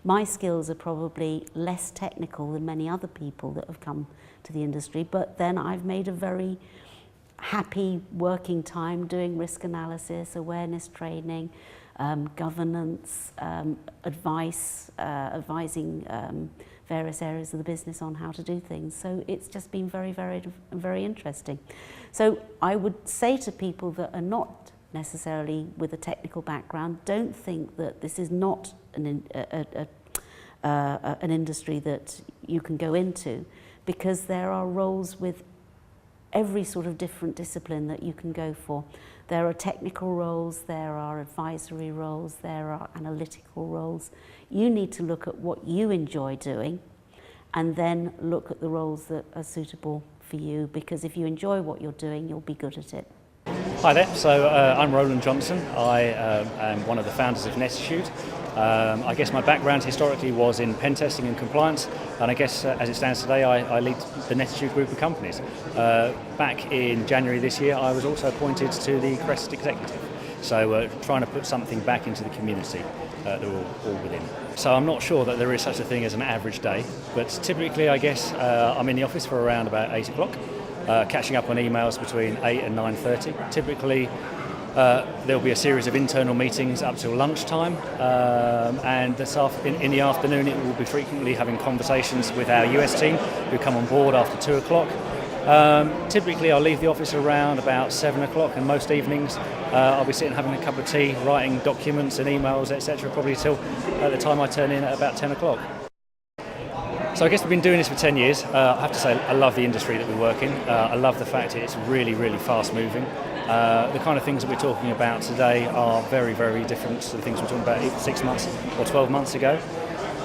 My skills are probably less technical than many other people that have come to the industry, but then I've made a very happy working time doing risk analysis, awareness training, governance, advising various areas of the business on how to do things. So it's just been very varied and very interesting. So I would say to people that are not necessarily with a technical background, don't think that this is not an industry that you can go into, because there are roles with every sort of different discipline that you can go for. There are technical roles, there are advisory roles, there are analytical roles. You need to look at what you enjoy doing and then look at the roles that are suitable for you, because if you enjoy what you're doing, you'll be good at it. Hi there, so I'm Roland Johnson. I am one of the founders of Netitude. I guess my background historically was in pen testing and compliance, and I guess as it stands today I lead the Netitude group of companies. Back in January this year I was also appointed to the Crest executive, so trying to put something back into the community that we're all within. So I'm not sure that there is such a thing as an average day, but typically I guess I'm in the office for around about 8 o'clock, catching up on emails between 8 and 9:30. Typically there'll be a series of internal meetings up till lunchtime, and in the afternoon it will be frequently having conversations with our US team who come on board after 2 o'clock. Typically I'll leave the office around about 7 o'clock, and most evenings I'll be sitting having a cup of tea, writing documents and emails, etc., probably till the time I turn in at about 10 o'clock. So I guess we've been doing this for 10 years. I have to say I love the industry that we work in. I love the fact that it's really, really fast moving. The kind of things that we're talking about today are very, very different to the things we were talking about 6 months or 12 months ago.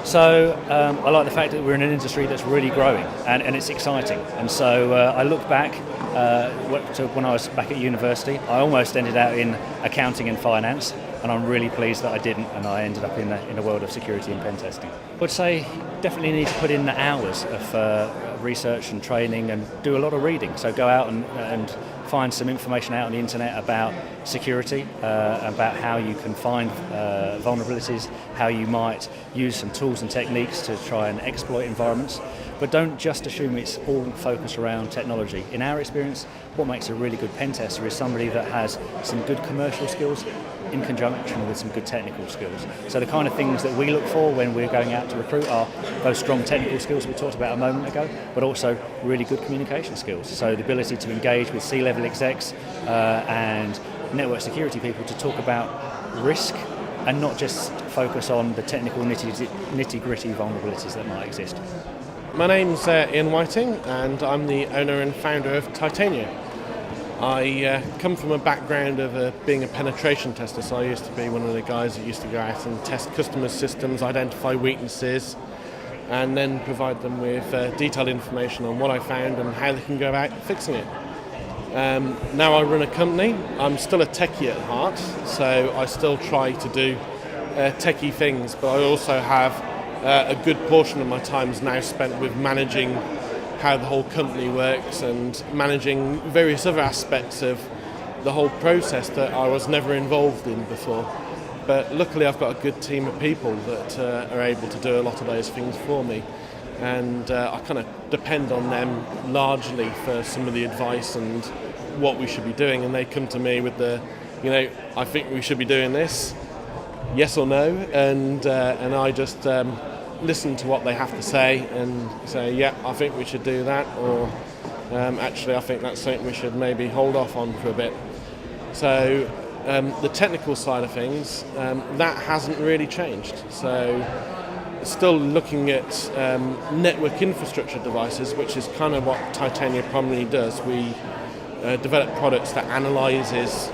So I like the fact that we're in an industry that's really growing and it's exciting. And so I look back to when I was back at university. I almost ended out in accounting and finance, and I'm really pleased that I didn't, and I ended up in the world of security and pen testing. I would say definitely need to put in the hours of research and training and do a lot of reading. So go out and find some information out on the internet about security, about how you can find vulnerabilities, how you might use some tools and techniques to try and exploit environments. But don't just assume it's all focused around technology. In our experience, what makes a really good pen tester is somebody that has some good commercial skills in conjunction with some good technical skills. So the kind of things that we look for when we're going out to recruit are those strong technical skills we talked about a moment ago, but also really good communication skills. So the ability to engage with C-level execs and network security people to talk about risk and not just focus on the technical nitty-gritty vulnerabilities that might exist. My name's Ian Whiting, and I'm the owner and founder of Titania. I come from a background of being a penetration tester, so I used to be one of the guys that used to go out and test customers' systems, identify weaknesses, and then provide them with detailed information on what I found and how they can go about fixing it. Now I run a company. I'm still a techie at heart, so I still try to do techie things, but I also have a good portion of my time is now spent with managing how the whole company works and managing various other aspects of the whole process that I was never involved in before. But luckily I've got a good team of people that are able to do a lot of those things for me, and I kind of depend on them largely for some of the advice and what we should be doing, and they come to me with I think we should be doing this, yes or no, and I just listen to what they have to say and say, yeah, I think we should do that, or actually I think that's something we should maybe hold off on for a bit. So the technical side of things, that hasn't really changed. So still looking at network infrastructure devices, which is kind of what Titania primarily does. We develop products that analyses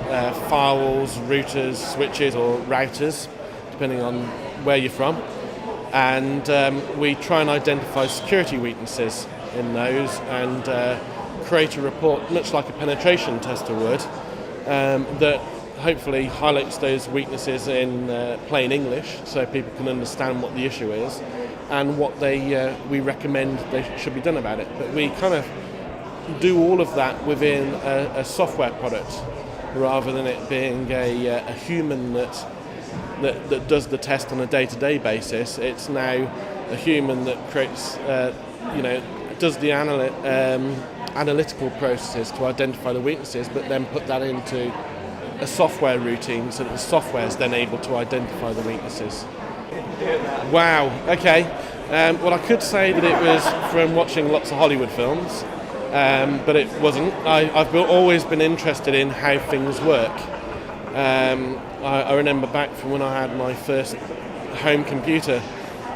firewalls, routers, switches or routers, depending on where you're from. And we try and identify security weaknesses in those and create a report, much like a penetration tester would, that hopefully highlights those weaknesses in plain English so people can understand what the issue is and what we recommend they should be done about it. But we kind of do all of that within a software product rather than it being a human that does the test on a day-to-day basis. It's now a human that creates, does the analytical processes to identify the weaknesses, but then put that into a software routine so that the software is then able to identify the weaknesses. Wow, okay. Well, I could say that it was from watching lots of Hollywood films, but it wasn't. I've always been interested in how things work. I remember back from when I had my first home computer,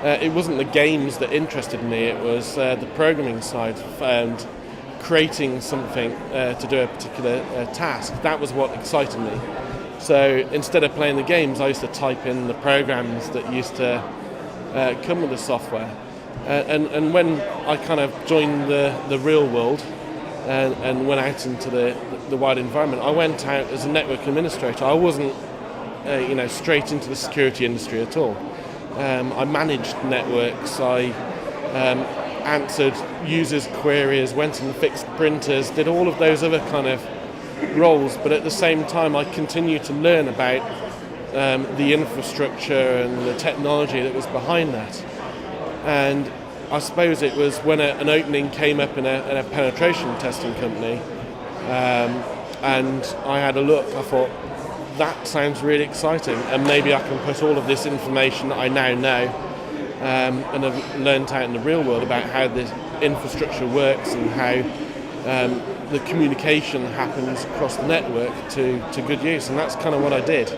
it wasn't the games that interested me, it was the programming side and creating something to do a particular task. That was what excited me. So instead of playing the games, I used to type in the programs that used to come with the software. And when I kind of joined the real world and went out into the wide environment, I went out as a network administrator. I wasn't straight into the security industry at all. I managed networks, I answered users' queries, went and fixed printers, did all of those other kind of roles, but at the same time I continued to learn about the infrastructure and the technology that was behind that. And I suppose it was when an opening came up in a penetration testing company, and I had a look, I thought, that sounds really exciting, and maybe I can put all of this information that I now know and have learned out in the real world about how this infrastructure works and how the communication happens across the network to good use, and that's kind of what I did.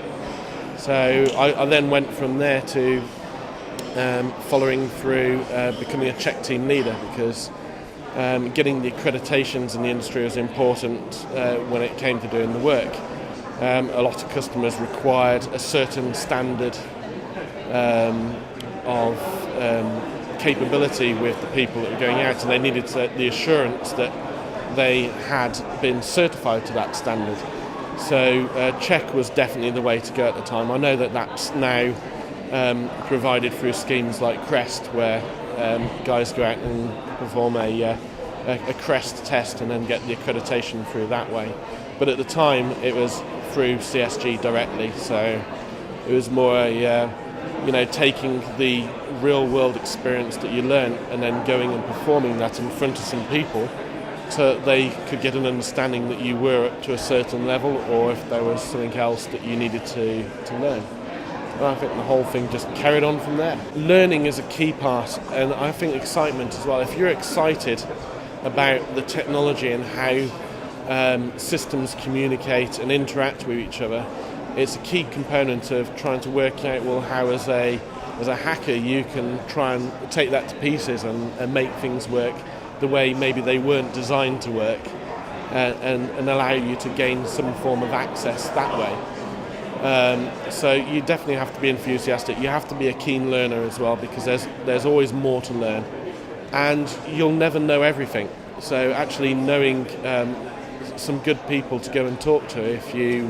So I then went from there to following through becoming a check team leader, because getting the accreditations in the industry was important when it came to doing the work. A lot of customers required a certain standard of capability with the people that were going out, and they needed the assurance that they had been certified to that standard. So check was definitely the way to go at the time. I know that that's now provided through schemes like Crest, where guys go out and perform a Crest test and then get the accreditation through that way. But at the time it was through CSG directly, so it was more taking the real world experience that you learn and then going and performing that in front of some people so they could get an understanding that you were up to a certain level, or if there was something else that you needed to learn. And I think the whole thing just carried on from there. Learning is a key part, and I think excitement as well. If you're excited about the technology and how systems communicate and interact with each other, it's a key component of trying to work out, well, how as a hacker you can try and take that to pieces and make things work the way maybe they weren't designed to work, and allow you to gain some form of access that way. So you definitely have to be enthusiastic. You have to be a keen learner as well, because there's always more to learn, and you'll never know everything. So actually knowing some good people to go and talk to if you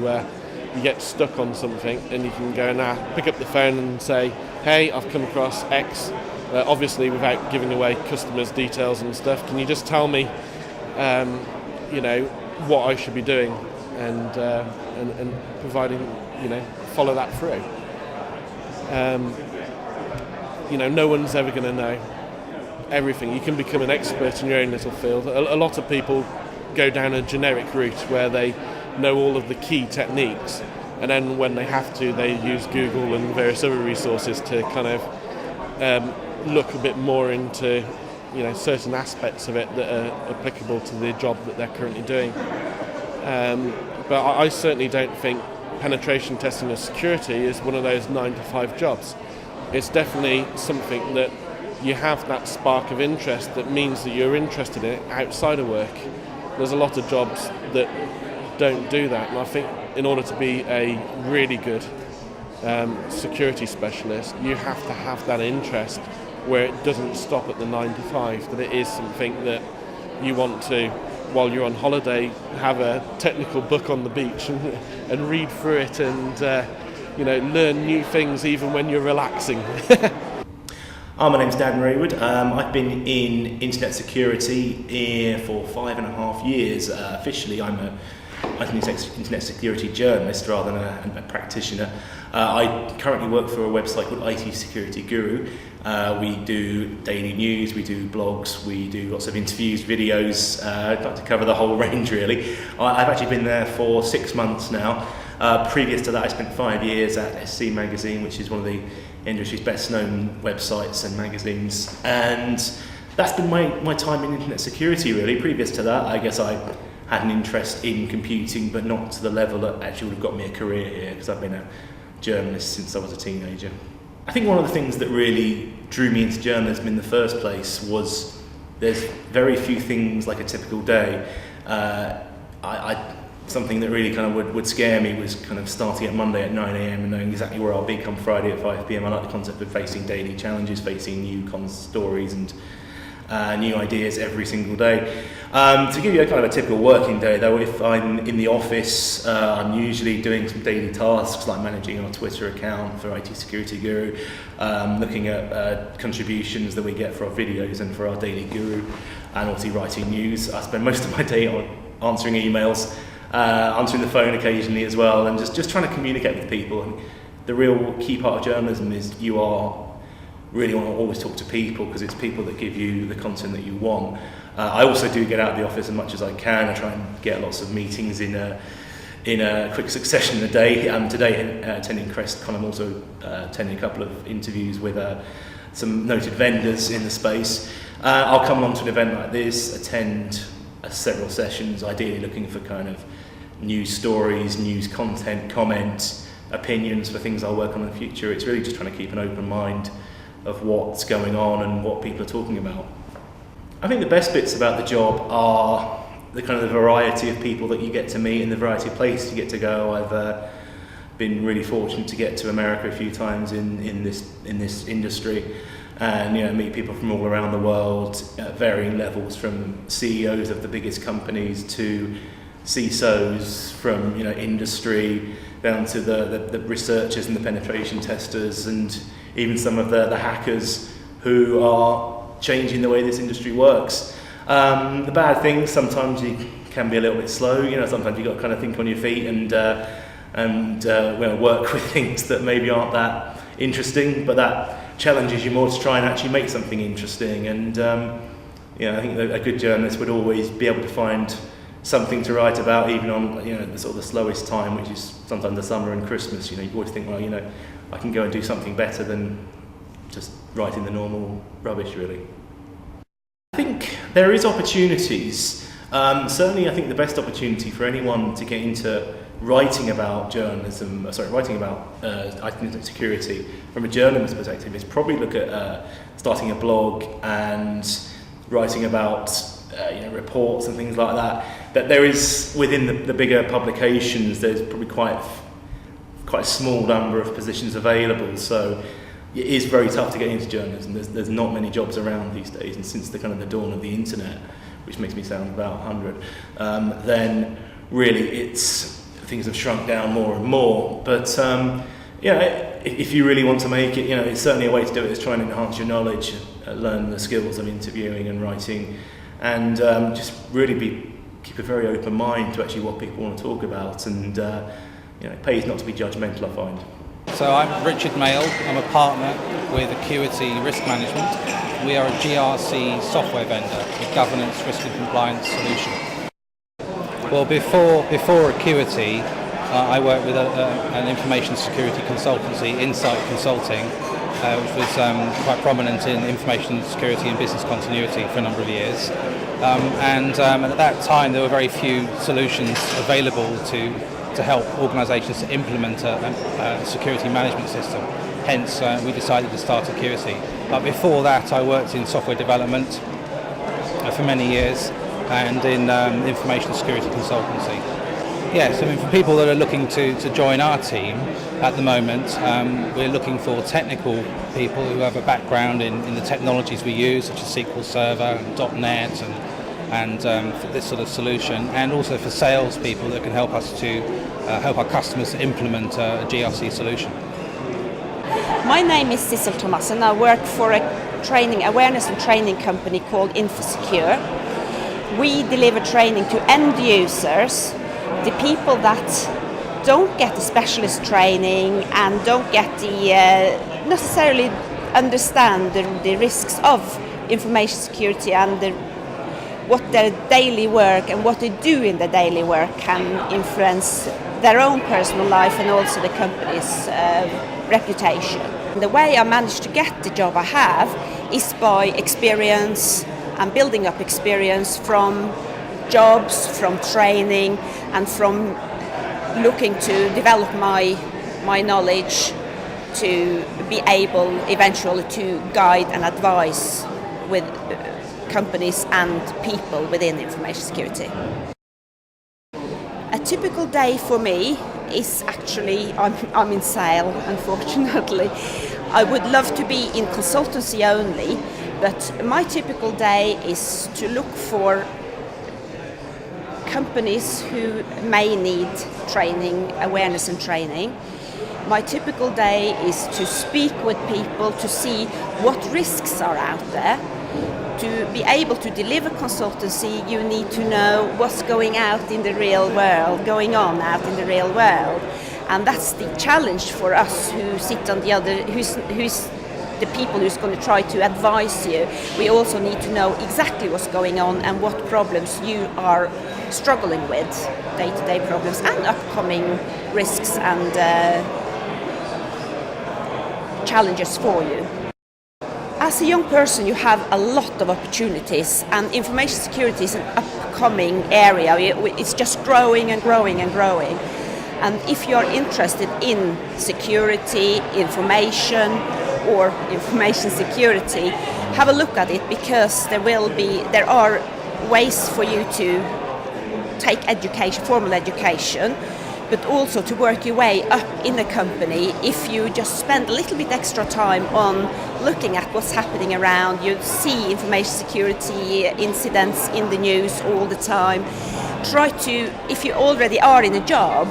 get stuck on something, and you can go and pick up the phone and say, hey, I've come across X, obviously without giving away customers' details and stuff. Can you just tell me what I should be doing, and providing, follow that through. No one's ever going to know everything. You can become an expert in your own little field. A lot of people go down a generic route where they know all of the key techniques, and then when they have to, they use Google and various other resources to kind of look a bit more into certain aspects of it that are applicable to the job that they're currently doing. But I certainly don't think penetration testing or security is one of those 9-to-5 jobs. It's definitely something that you have that spark of interest that means that you're interested in it outside of work. There's a lot of jobs that don't do that, and I think in order to be a really good security specialist, you have to have that interest where it doesn't stop at the 9-to-5, that it is something that you want to, while you're on holiday, have a technical book on the beach and read through it and learn new things even when you're relaxing. My name's Dan Raywood. I've been in internet security here for 5.5 years. Officially, I'm an internet security journalist rather than a practitioner. I currently work for a website called IT Security Guru. We do daily news, we do blogs, we do lots of interviews, videos. I'd like to cover the whole range, really. I've actually been there for 6 months now. Previous to that, I spent 5 years at SC Magazine, which is one of the industry's best known websites and magazines, and that's been my time in internet security, really. Previous to that, I guess I had an interest in computing, but not to the level that actually would have got me a career here, because I've been a journalist since I was a teenager. I think one of the things that really drew me into journalism in the first place was there's very few things like a typical day. Something that really kind of would scare me was kind of starting at Monday at 9 a.m. and knowing exactly where I'll be come Friday at 5 p.m. I like the concept of facing daily challenges, facing new stories, and new ideas every single day. To give you a kind of a typical working day though, if I'm in the office, I'm usually doing some daily tasks like managing our Twitter account for IT Security Guru, looking at contributions that we get for our videos and for our Daily Guru, and also writing news. I spend most of my day on answering emails, answering the phone occasionally as well, and just trying to communicate with people. And the real key part of journalism is you really want to always talk to people, because it's people that give you the content that you want. I also do get out of the office as much as I can. I try and get lots of meetings in a quick succession a day. Today, attending CrestCon, I'm also attending a couple of interviews with some noted vendors in the space. I'll come along to an event like this, attend several sessions, ideally looking for kind of news stories, news content, comments, opinions for things I'll work on in the future. It's really just trying to keep an open mind of what's going on and what people are talking about. I think the best bits about the job are the kind of the variety of people that you get to meet and the variety of places you get to go. I've been really fortunate to get to America a few times in this industry, and meet people from all around the world at varying levels, from CEOs of the biggest companies to CISOs from industry, down to the researchers and the penetration testers, and even some of the hackers who are changing the way this industry works. The bad things, sometimes you can be a little bit slow. Sometimes you've got to kind of think on your feet and work with things that maybe aren't that interesting, but that challenges you more to try and actually make something interesting. And I think that a good journalist would always be able to find something to write about, even on the sort of the slowest time, which is sometimes the summer and Christmas. You always think, well, I can go and do something better than just writing the normal rubbish, really. I think there is opportunities. Certainly, I think the best opportunity for anyone to get into writing about writing about IT security from a journalist perspective is probably look at starting a blog and writing about reports and things like that. That there is, within the bigger publications, there's probably quite a small number of positions available. So it is very tough to get into journalism. There's not many jobs around these days, and since the dawn of the internet, which makes me sound about 100, then really things have shrunk down more and more. But if you really want to make it, it's certainly a way to do it, is try and enhance your knowledge, learn the skills of interviewing and writing, and just really keep a very open mind to actually what people want to talk about, and it pays not to be judgmental, I find. So I'm Richard Mail. I'm a partner with Acuity Risk Management. We are a GRC software vendor with governance, risk and compliance solution. Well, before Acuity, I worked with an information security consultancy, Insight Consulting, which was quite prominent in information security and business continuity for a number of years. And at that time, there were very few solutions available to help organisations to implement a security management system. Hence, we decided to start Acuity. But before that, I worked in software development for many years and in information security consultancy. Yes, for people that are looking to join our team at the moment, we're looking for technical people who have a background in the technologies we use, such as SQL Server and .NET and for this sort of solution, and also for sales people that can help us to help our customers to implement a GRC solution. My name is Sissel Thomas, and I work for a awareness and training company called InfoSecure. We deliver training to end users, the people that don't get the specialist training and don't get the necessarily understand the risks of information security and what their daily work and what they do in their daily work can influence their own personal life and also the company's reputation. The way I managed to get the job I have is by experience and building up experience from jobs, from training, and from looking to develop my knowledge to be able eventually to guide and advise with companies and people within information security. A typical day for me is actually, I'm in sale, unfortunately. I would love to be in consultancy only, But my typical day is to look for companies who may need training, awareness and training. My typical day is to speak with people to see what risks are out there. To be able to deliver consultancy, you need to know what's going on out in the real world, and that's the challenge for us who sit on the other, who's the people who's going to try to advise you. We also need to know exactly what's going on and what problems you are struggling with, day-to-day problems and upcoming risks and challenges for you. As a young person, you have a lot of opportunities, and information security is an upcoming area. It's just growing and growing and growing. And if you are interested in security, information security, have a look at it, because there are ways for you to take education, formal education, but also to work your way up in a company. If you just spend a little bit extra time on looking at what's happening around, you see information security incidents in the news all the time. Try to, if you already are in a job,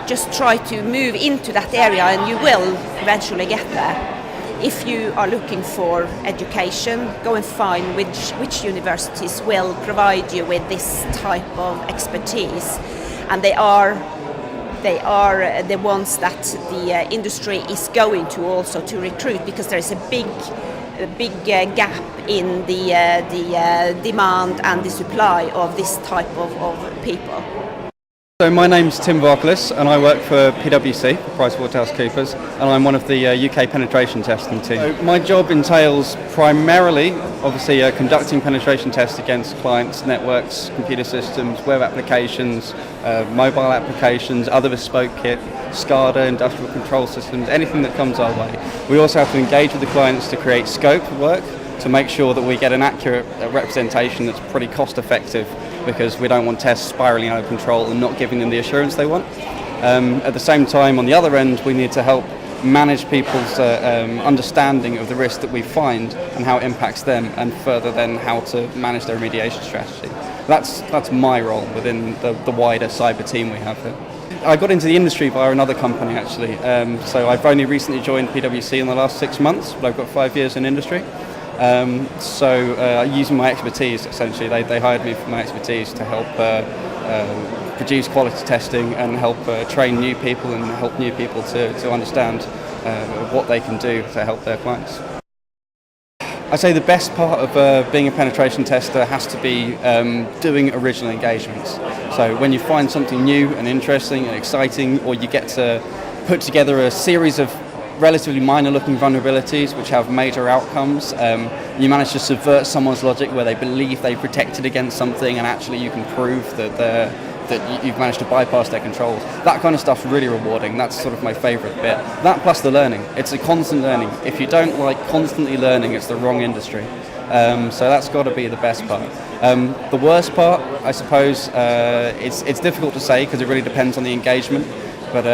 just try to move into that area and you will eventually get there. If you are looking for education, go and find which universities will provide you with this type of expertise. And they are the ones that the industry is going to also to recruit, because there is a big gap in the demand and the supply of this type of people. So my name's Tim Varkalis and I work for PwC, PricewaterhouseCoopers, and I'm one of the UK penetration testing team. So my job entails primarily, obviously, conducting penetration tests against clients' networks, computer systems, web applications, mobile applications, other bespoke kit, SCADA, industrial control systems, anything that comes our way. We also have to engage with the clients to create scope of work to make sure that we get an accurate representation that's pretty cost effective, because we don't want tests spiraling out of control and not giving them the assurance they want. At the same time, on the other end, we need to help manage people's understanding of the risk that we find and how it impacts them, and further then how to manage their remediation strategy. That's my role within the wider cyber team we have here. I got into the industry via another company actually, so I've only recently joined PwC in the last 6 months, but I've got 5 years in industry. Using my expertise, essentially, they hired me for my expertise to help produce quality testing and help train new people and help new people to understand what they can do to help their clients. I'd say the best part of being a penetration tester has to be doing original engagements. So when you find something new and interesting and exciting, or you get to put together a series of relatively minor looking vulnerabilities which have major outcomes, you manage to subvert someone's logic where they believe they've protected against something and actually you can prove that you've managed to bypass their controls. That kind of stuff's really rewarding. That's sort of my favourite bit. That plus the learning. It's a constant learning. If you don't like constantly learning, it's the wrong industry. So that's got to be the best part. The worst part, I suppose, it's difficult to say because it really depends on the engagement. But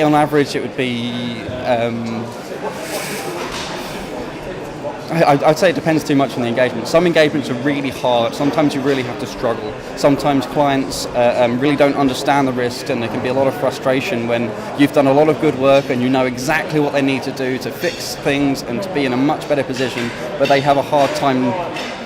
on average, it would be, I'd say it depends too much on the engagement. Some engagements are really hard. Sometimes you really have to struggle. Sometimes clients really don't understand the risks, and there can be a lot of frustration when you've done a lot of good work and you know exactly what they need to do to fix things and to be in a much better position, but they have a hard time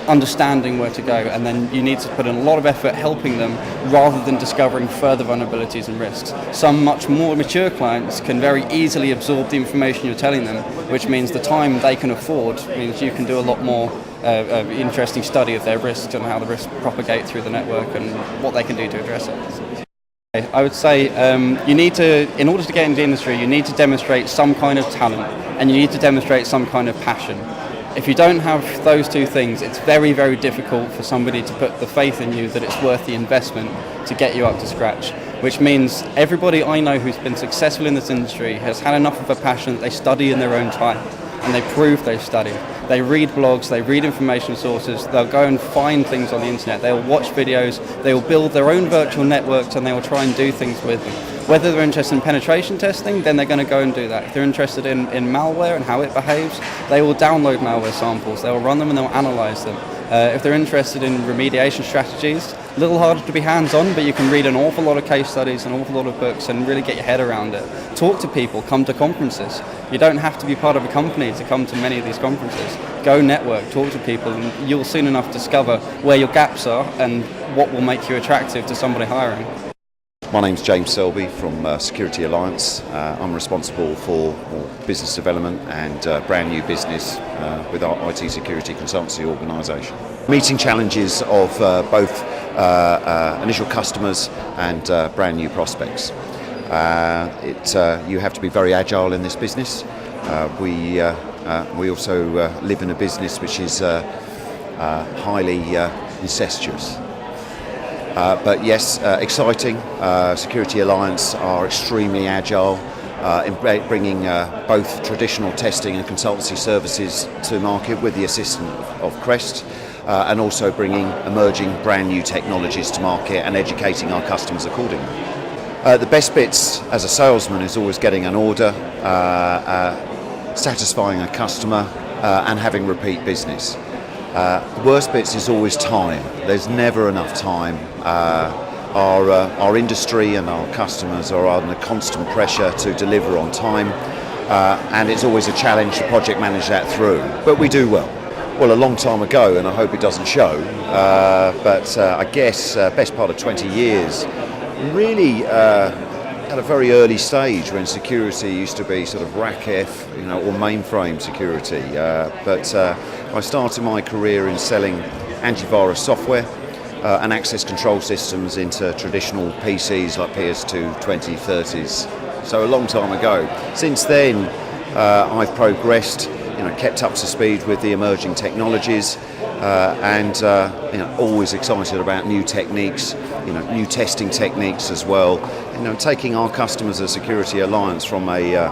understanding where to go, and then you need to put in a lot of effort helping them rather than discovering further vulnerabilities and risks. Some much more mature clients can very easily absorb the information you're telling them, which means the time they can afford means you can do a lot more interesting study of their risks and how the risks propagate through the network and what they can do to address it. I would say you need to, in order to get into the industry, you need to demonstrate some kind of talent and you need to demonstrate some kind of passion. If you don't have those two things, it's very, very difficult for somebody to put the faith in you that it's worth the investment to get you up to scratch, which means everybody I know who's been successful in this industry has had enough of a passion that they study in their own time. and they prove they've studied. They read blogs, they read information sources, they'll go and find things on the internet, they'll watch videos, they'll build their own virtual networks, and they will try and do things with them. Whether they're interested in penetration testing, then they're going to go and do that. If they're interested in malware and how it behaves, they will download malware samples, they'll run them and they'll analyze them. If they're interested in remediation strategies, a little harder to be hands-on, but you can read an awful lot of case studies, an awful lot of books, and really get your head around it. Talk to people, come to conferences. You don't have to be part of a company to come to many of these conferences. Go network, talk to people, and you'll soon enough discover where your gaps are and what will make you attractive to somebody hiring. My name's James Selby from Security Alliance. I'm responsible for business development and brand new business with our IT security consultancy organisation. Meeting challenges of both initial customers and brand new prospects. You have to be very agile in this business. We also live in a business which is highly incestuous. But yes, exciting. Security Alliance are extremely agile in bringing both traditional testing and consultancy services to market with the assistance of Crest, and also bringing emerging brand new technologies to market and educating our customers accordingly. The best bits as a salesman is always getting an order, satisfying a customer, and having repeat business. The worst bits is always time. There's never enough time. Our industry and our customers are under constant pressure to deliver on time, and it's always a challenge to project manage that through. But we do well. Well, a long time ago, and I hope it doesn't show, but I guess best part of 20 years, really at a very early stage when security used to be sort of RAC-F, or mainframe security. But I started my career in selling antivirus software and access control systems into traditional PCs like PS2 2030s. So a long time ago. Since then, I've progressed, kept up to speed with the emerging technologies, and always excited about new techniques, new testing techniques as well. Taking our customers as Security Alliance from a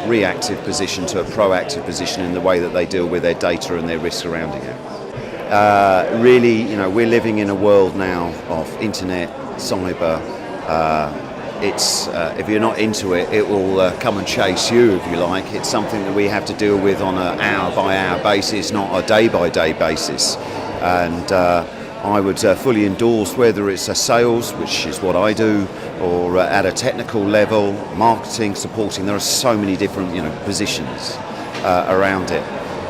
reactive position to a proactive position in the way that they deal with their data and their risks surrounding it. Really, we're living in a world now of internet, cyber. If you're not into it, it will come and chase you, if you like. It's something that we have to deal with on an hour-by-hour basis, not a day-by-day basis. And I would fully endorse, whether it's a sales, which is what I do, or at a technical level, marketing, supporting. There are so many different positions around it.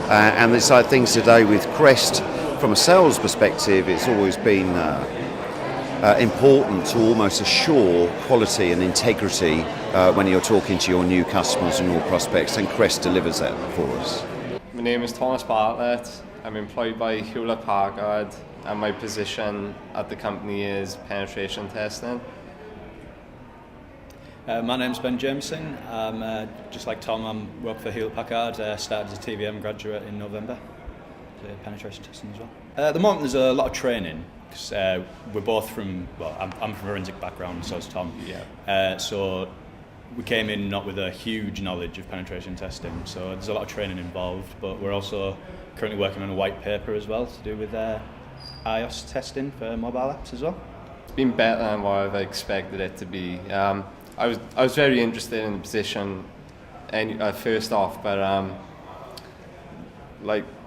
And there's things today with Crest, from a sales perspective, it's always been important to almost assure quality and integrity when you're talking to your new customers and your prospects, and Crest delivers that for us. My name is Thomas Bartlett. I'm employed by Hewlett Packard, and my position at the company is penetration testing. My name's Ben Jameson. Just like Tom, I work for Hewlett Packard. Started as a TVM graduate in November. Penetration testing as well. At the moment, there's a lot of training because we're both from. Well, I'm from a forensic background, so is Tom. Yeah. So we came in not with a huge knowledge of penetration testing. So there's a lot of training involved, but we're also currently working on a white paper as well to do with iOS testing for mobile apps as well. It's been better than what I've expected it to be. I was very interested in the position first off, but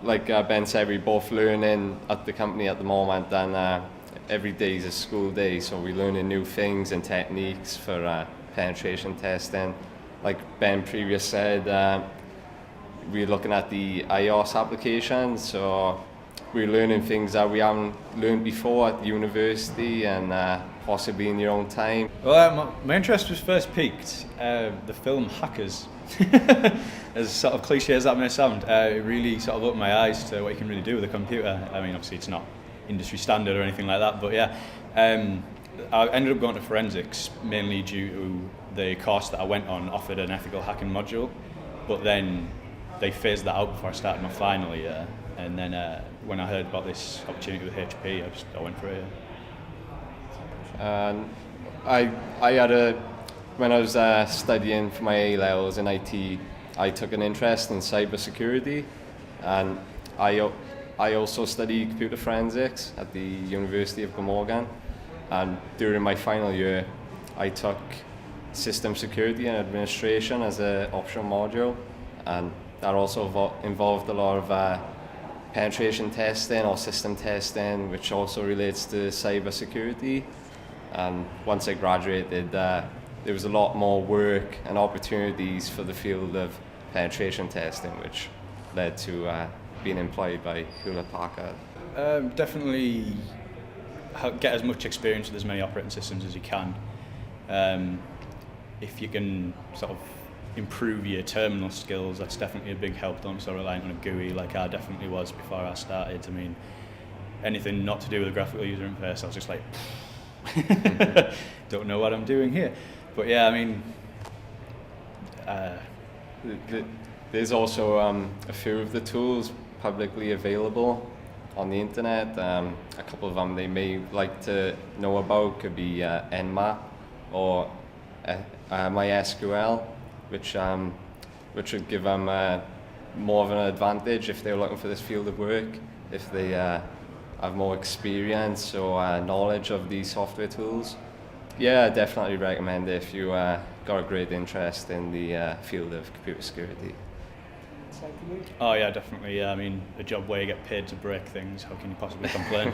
like Ben said, we're both learning at the company at the moment, and every day is a school day, so we're learning new things and techniques for penetration testing. Like Ben previously said, we're looking at the iOS application, so we're learning things that we haven't learned before at university and possibly in your own time. Well, my interest was first piqued. The film Hackers, as sort of cliche as that may sound, it really sort of opened my eyes to what you can really do with a computer. I mean, obviously it's not industry standard or anything like that, but yeah. I ended up going to forensics mainly due to the course that I went on offered an ethical hacking module, but then they phased that out before I started my final year. And then when I heard about this opportunity with HP, I went for it. I had when I was studying for my A-levels in IT, I took an interest in cybersecurity, and I also studied computer forensics at the University of Glamorgan, and during my final year I took system security and administration as an optional module, and that also involved a lot of penetration testing or system testing, which also relates to cybersecurity. And once I graduated, there was a lot more work and opportunities for the field of penetration testing, which led to being employed by Hewlett-Packard. Definitely get as much experience with as many operating systems as you can. If you can sort of improve your terminal skills, that's definitely a big help. Don't be so reliant on a GUI like I definitely was before I started. I mean, anything not to do with a graphical user interface, I was just like, don't know what I'm doing here. But yeah, I mean, there's also a few of the tools publicly available on the internet. A couple of them they may like to know about could be Nmap or MySQL, which would give them more of an advantage if they're looking for this field of work, if they have more experience or knowledge of these software tools. Yeah, I definitely recommend it if you got a great interest in the field of computer security. Oh yeah, definitely. Yeah, I mean, a job where you get paid to break things, how can you possibly complain?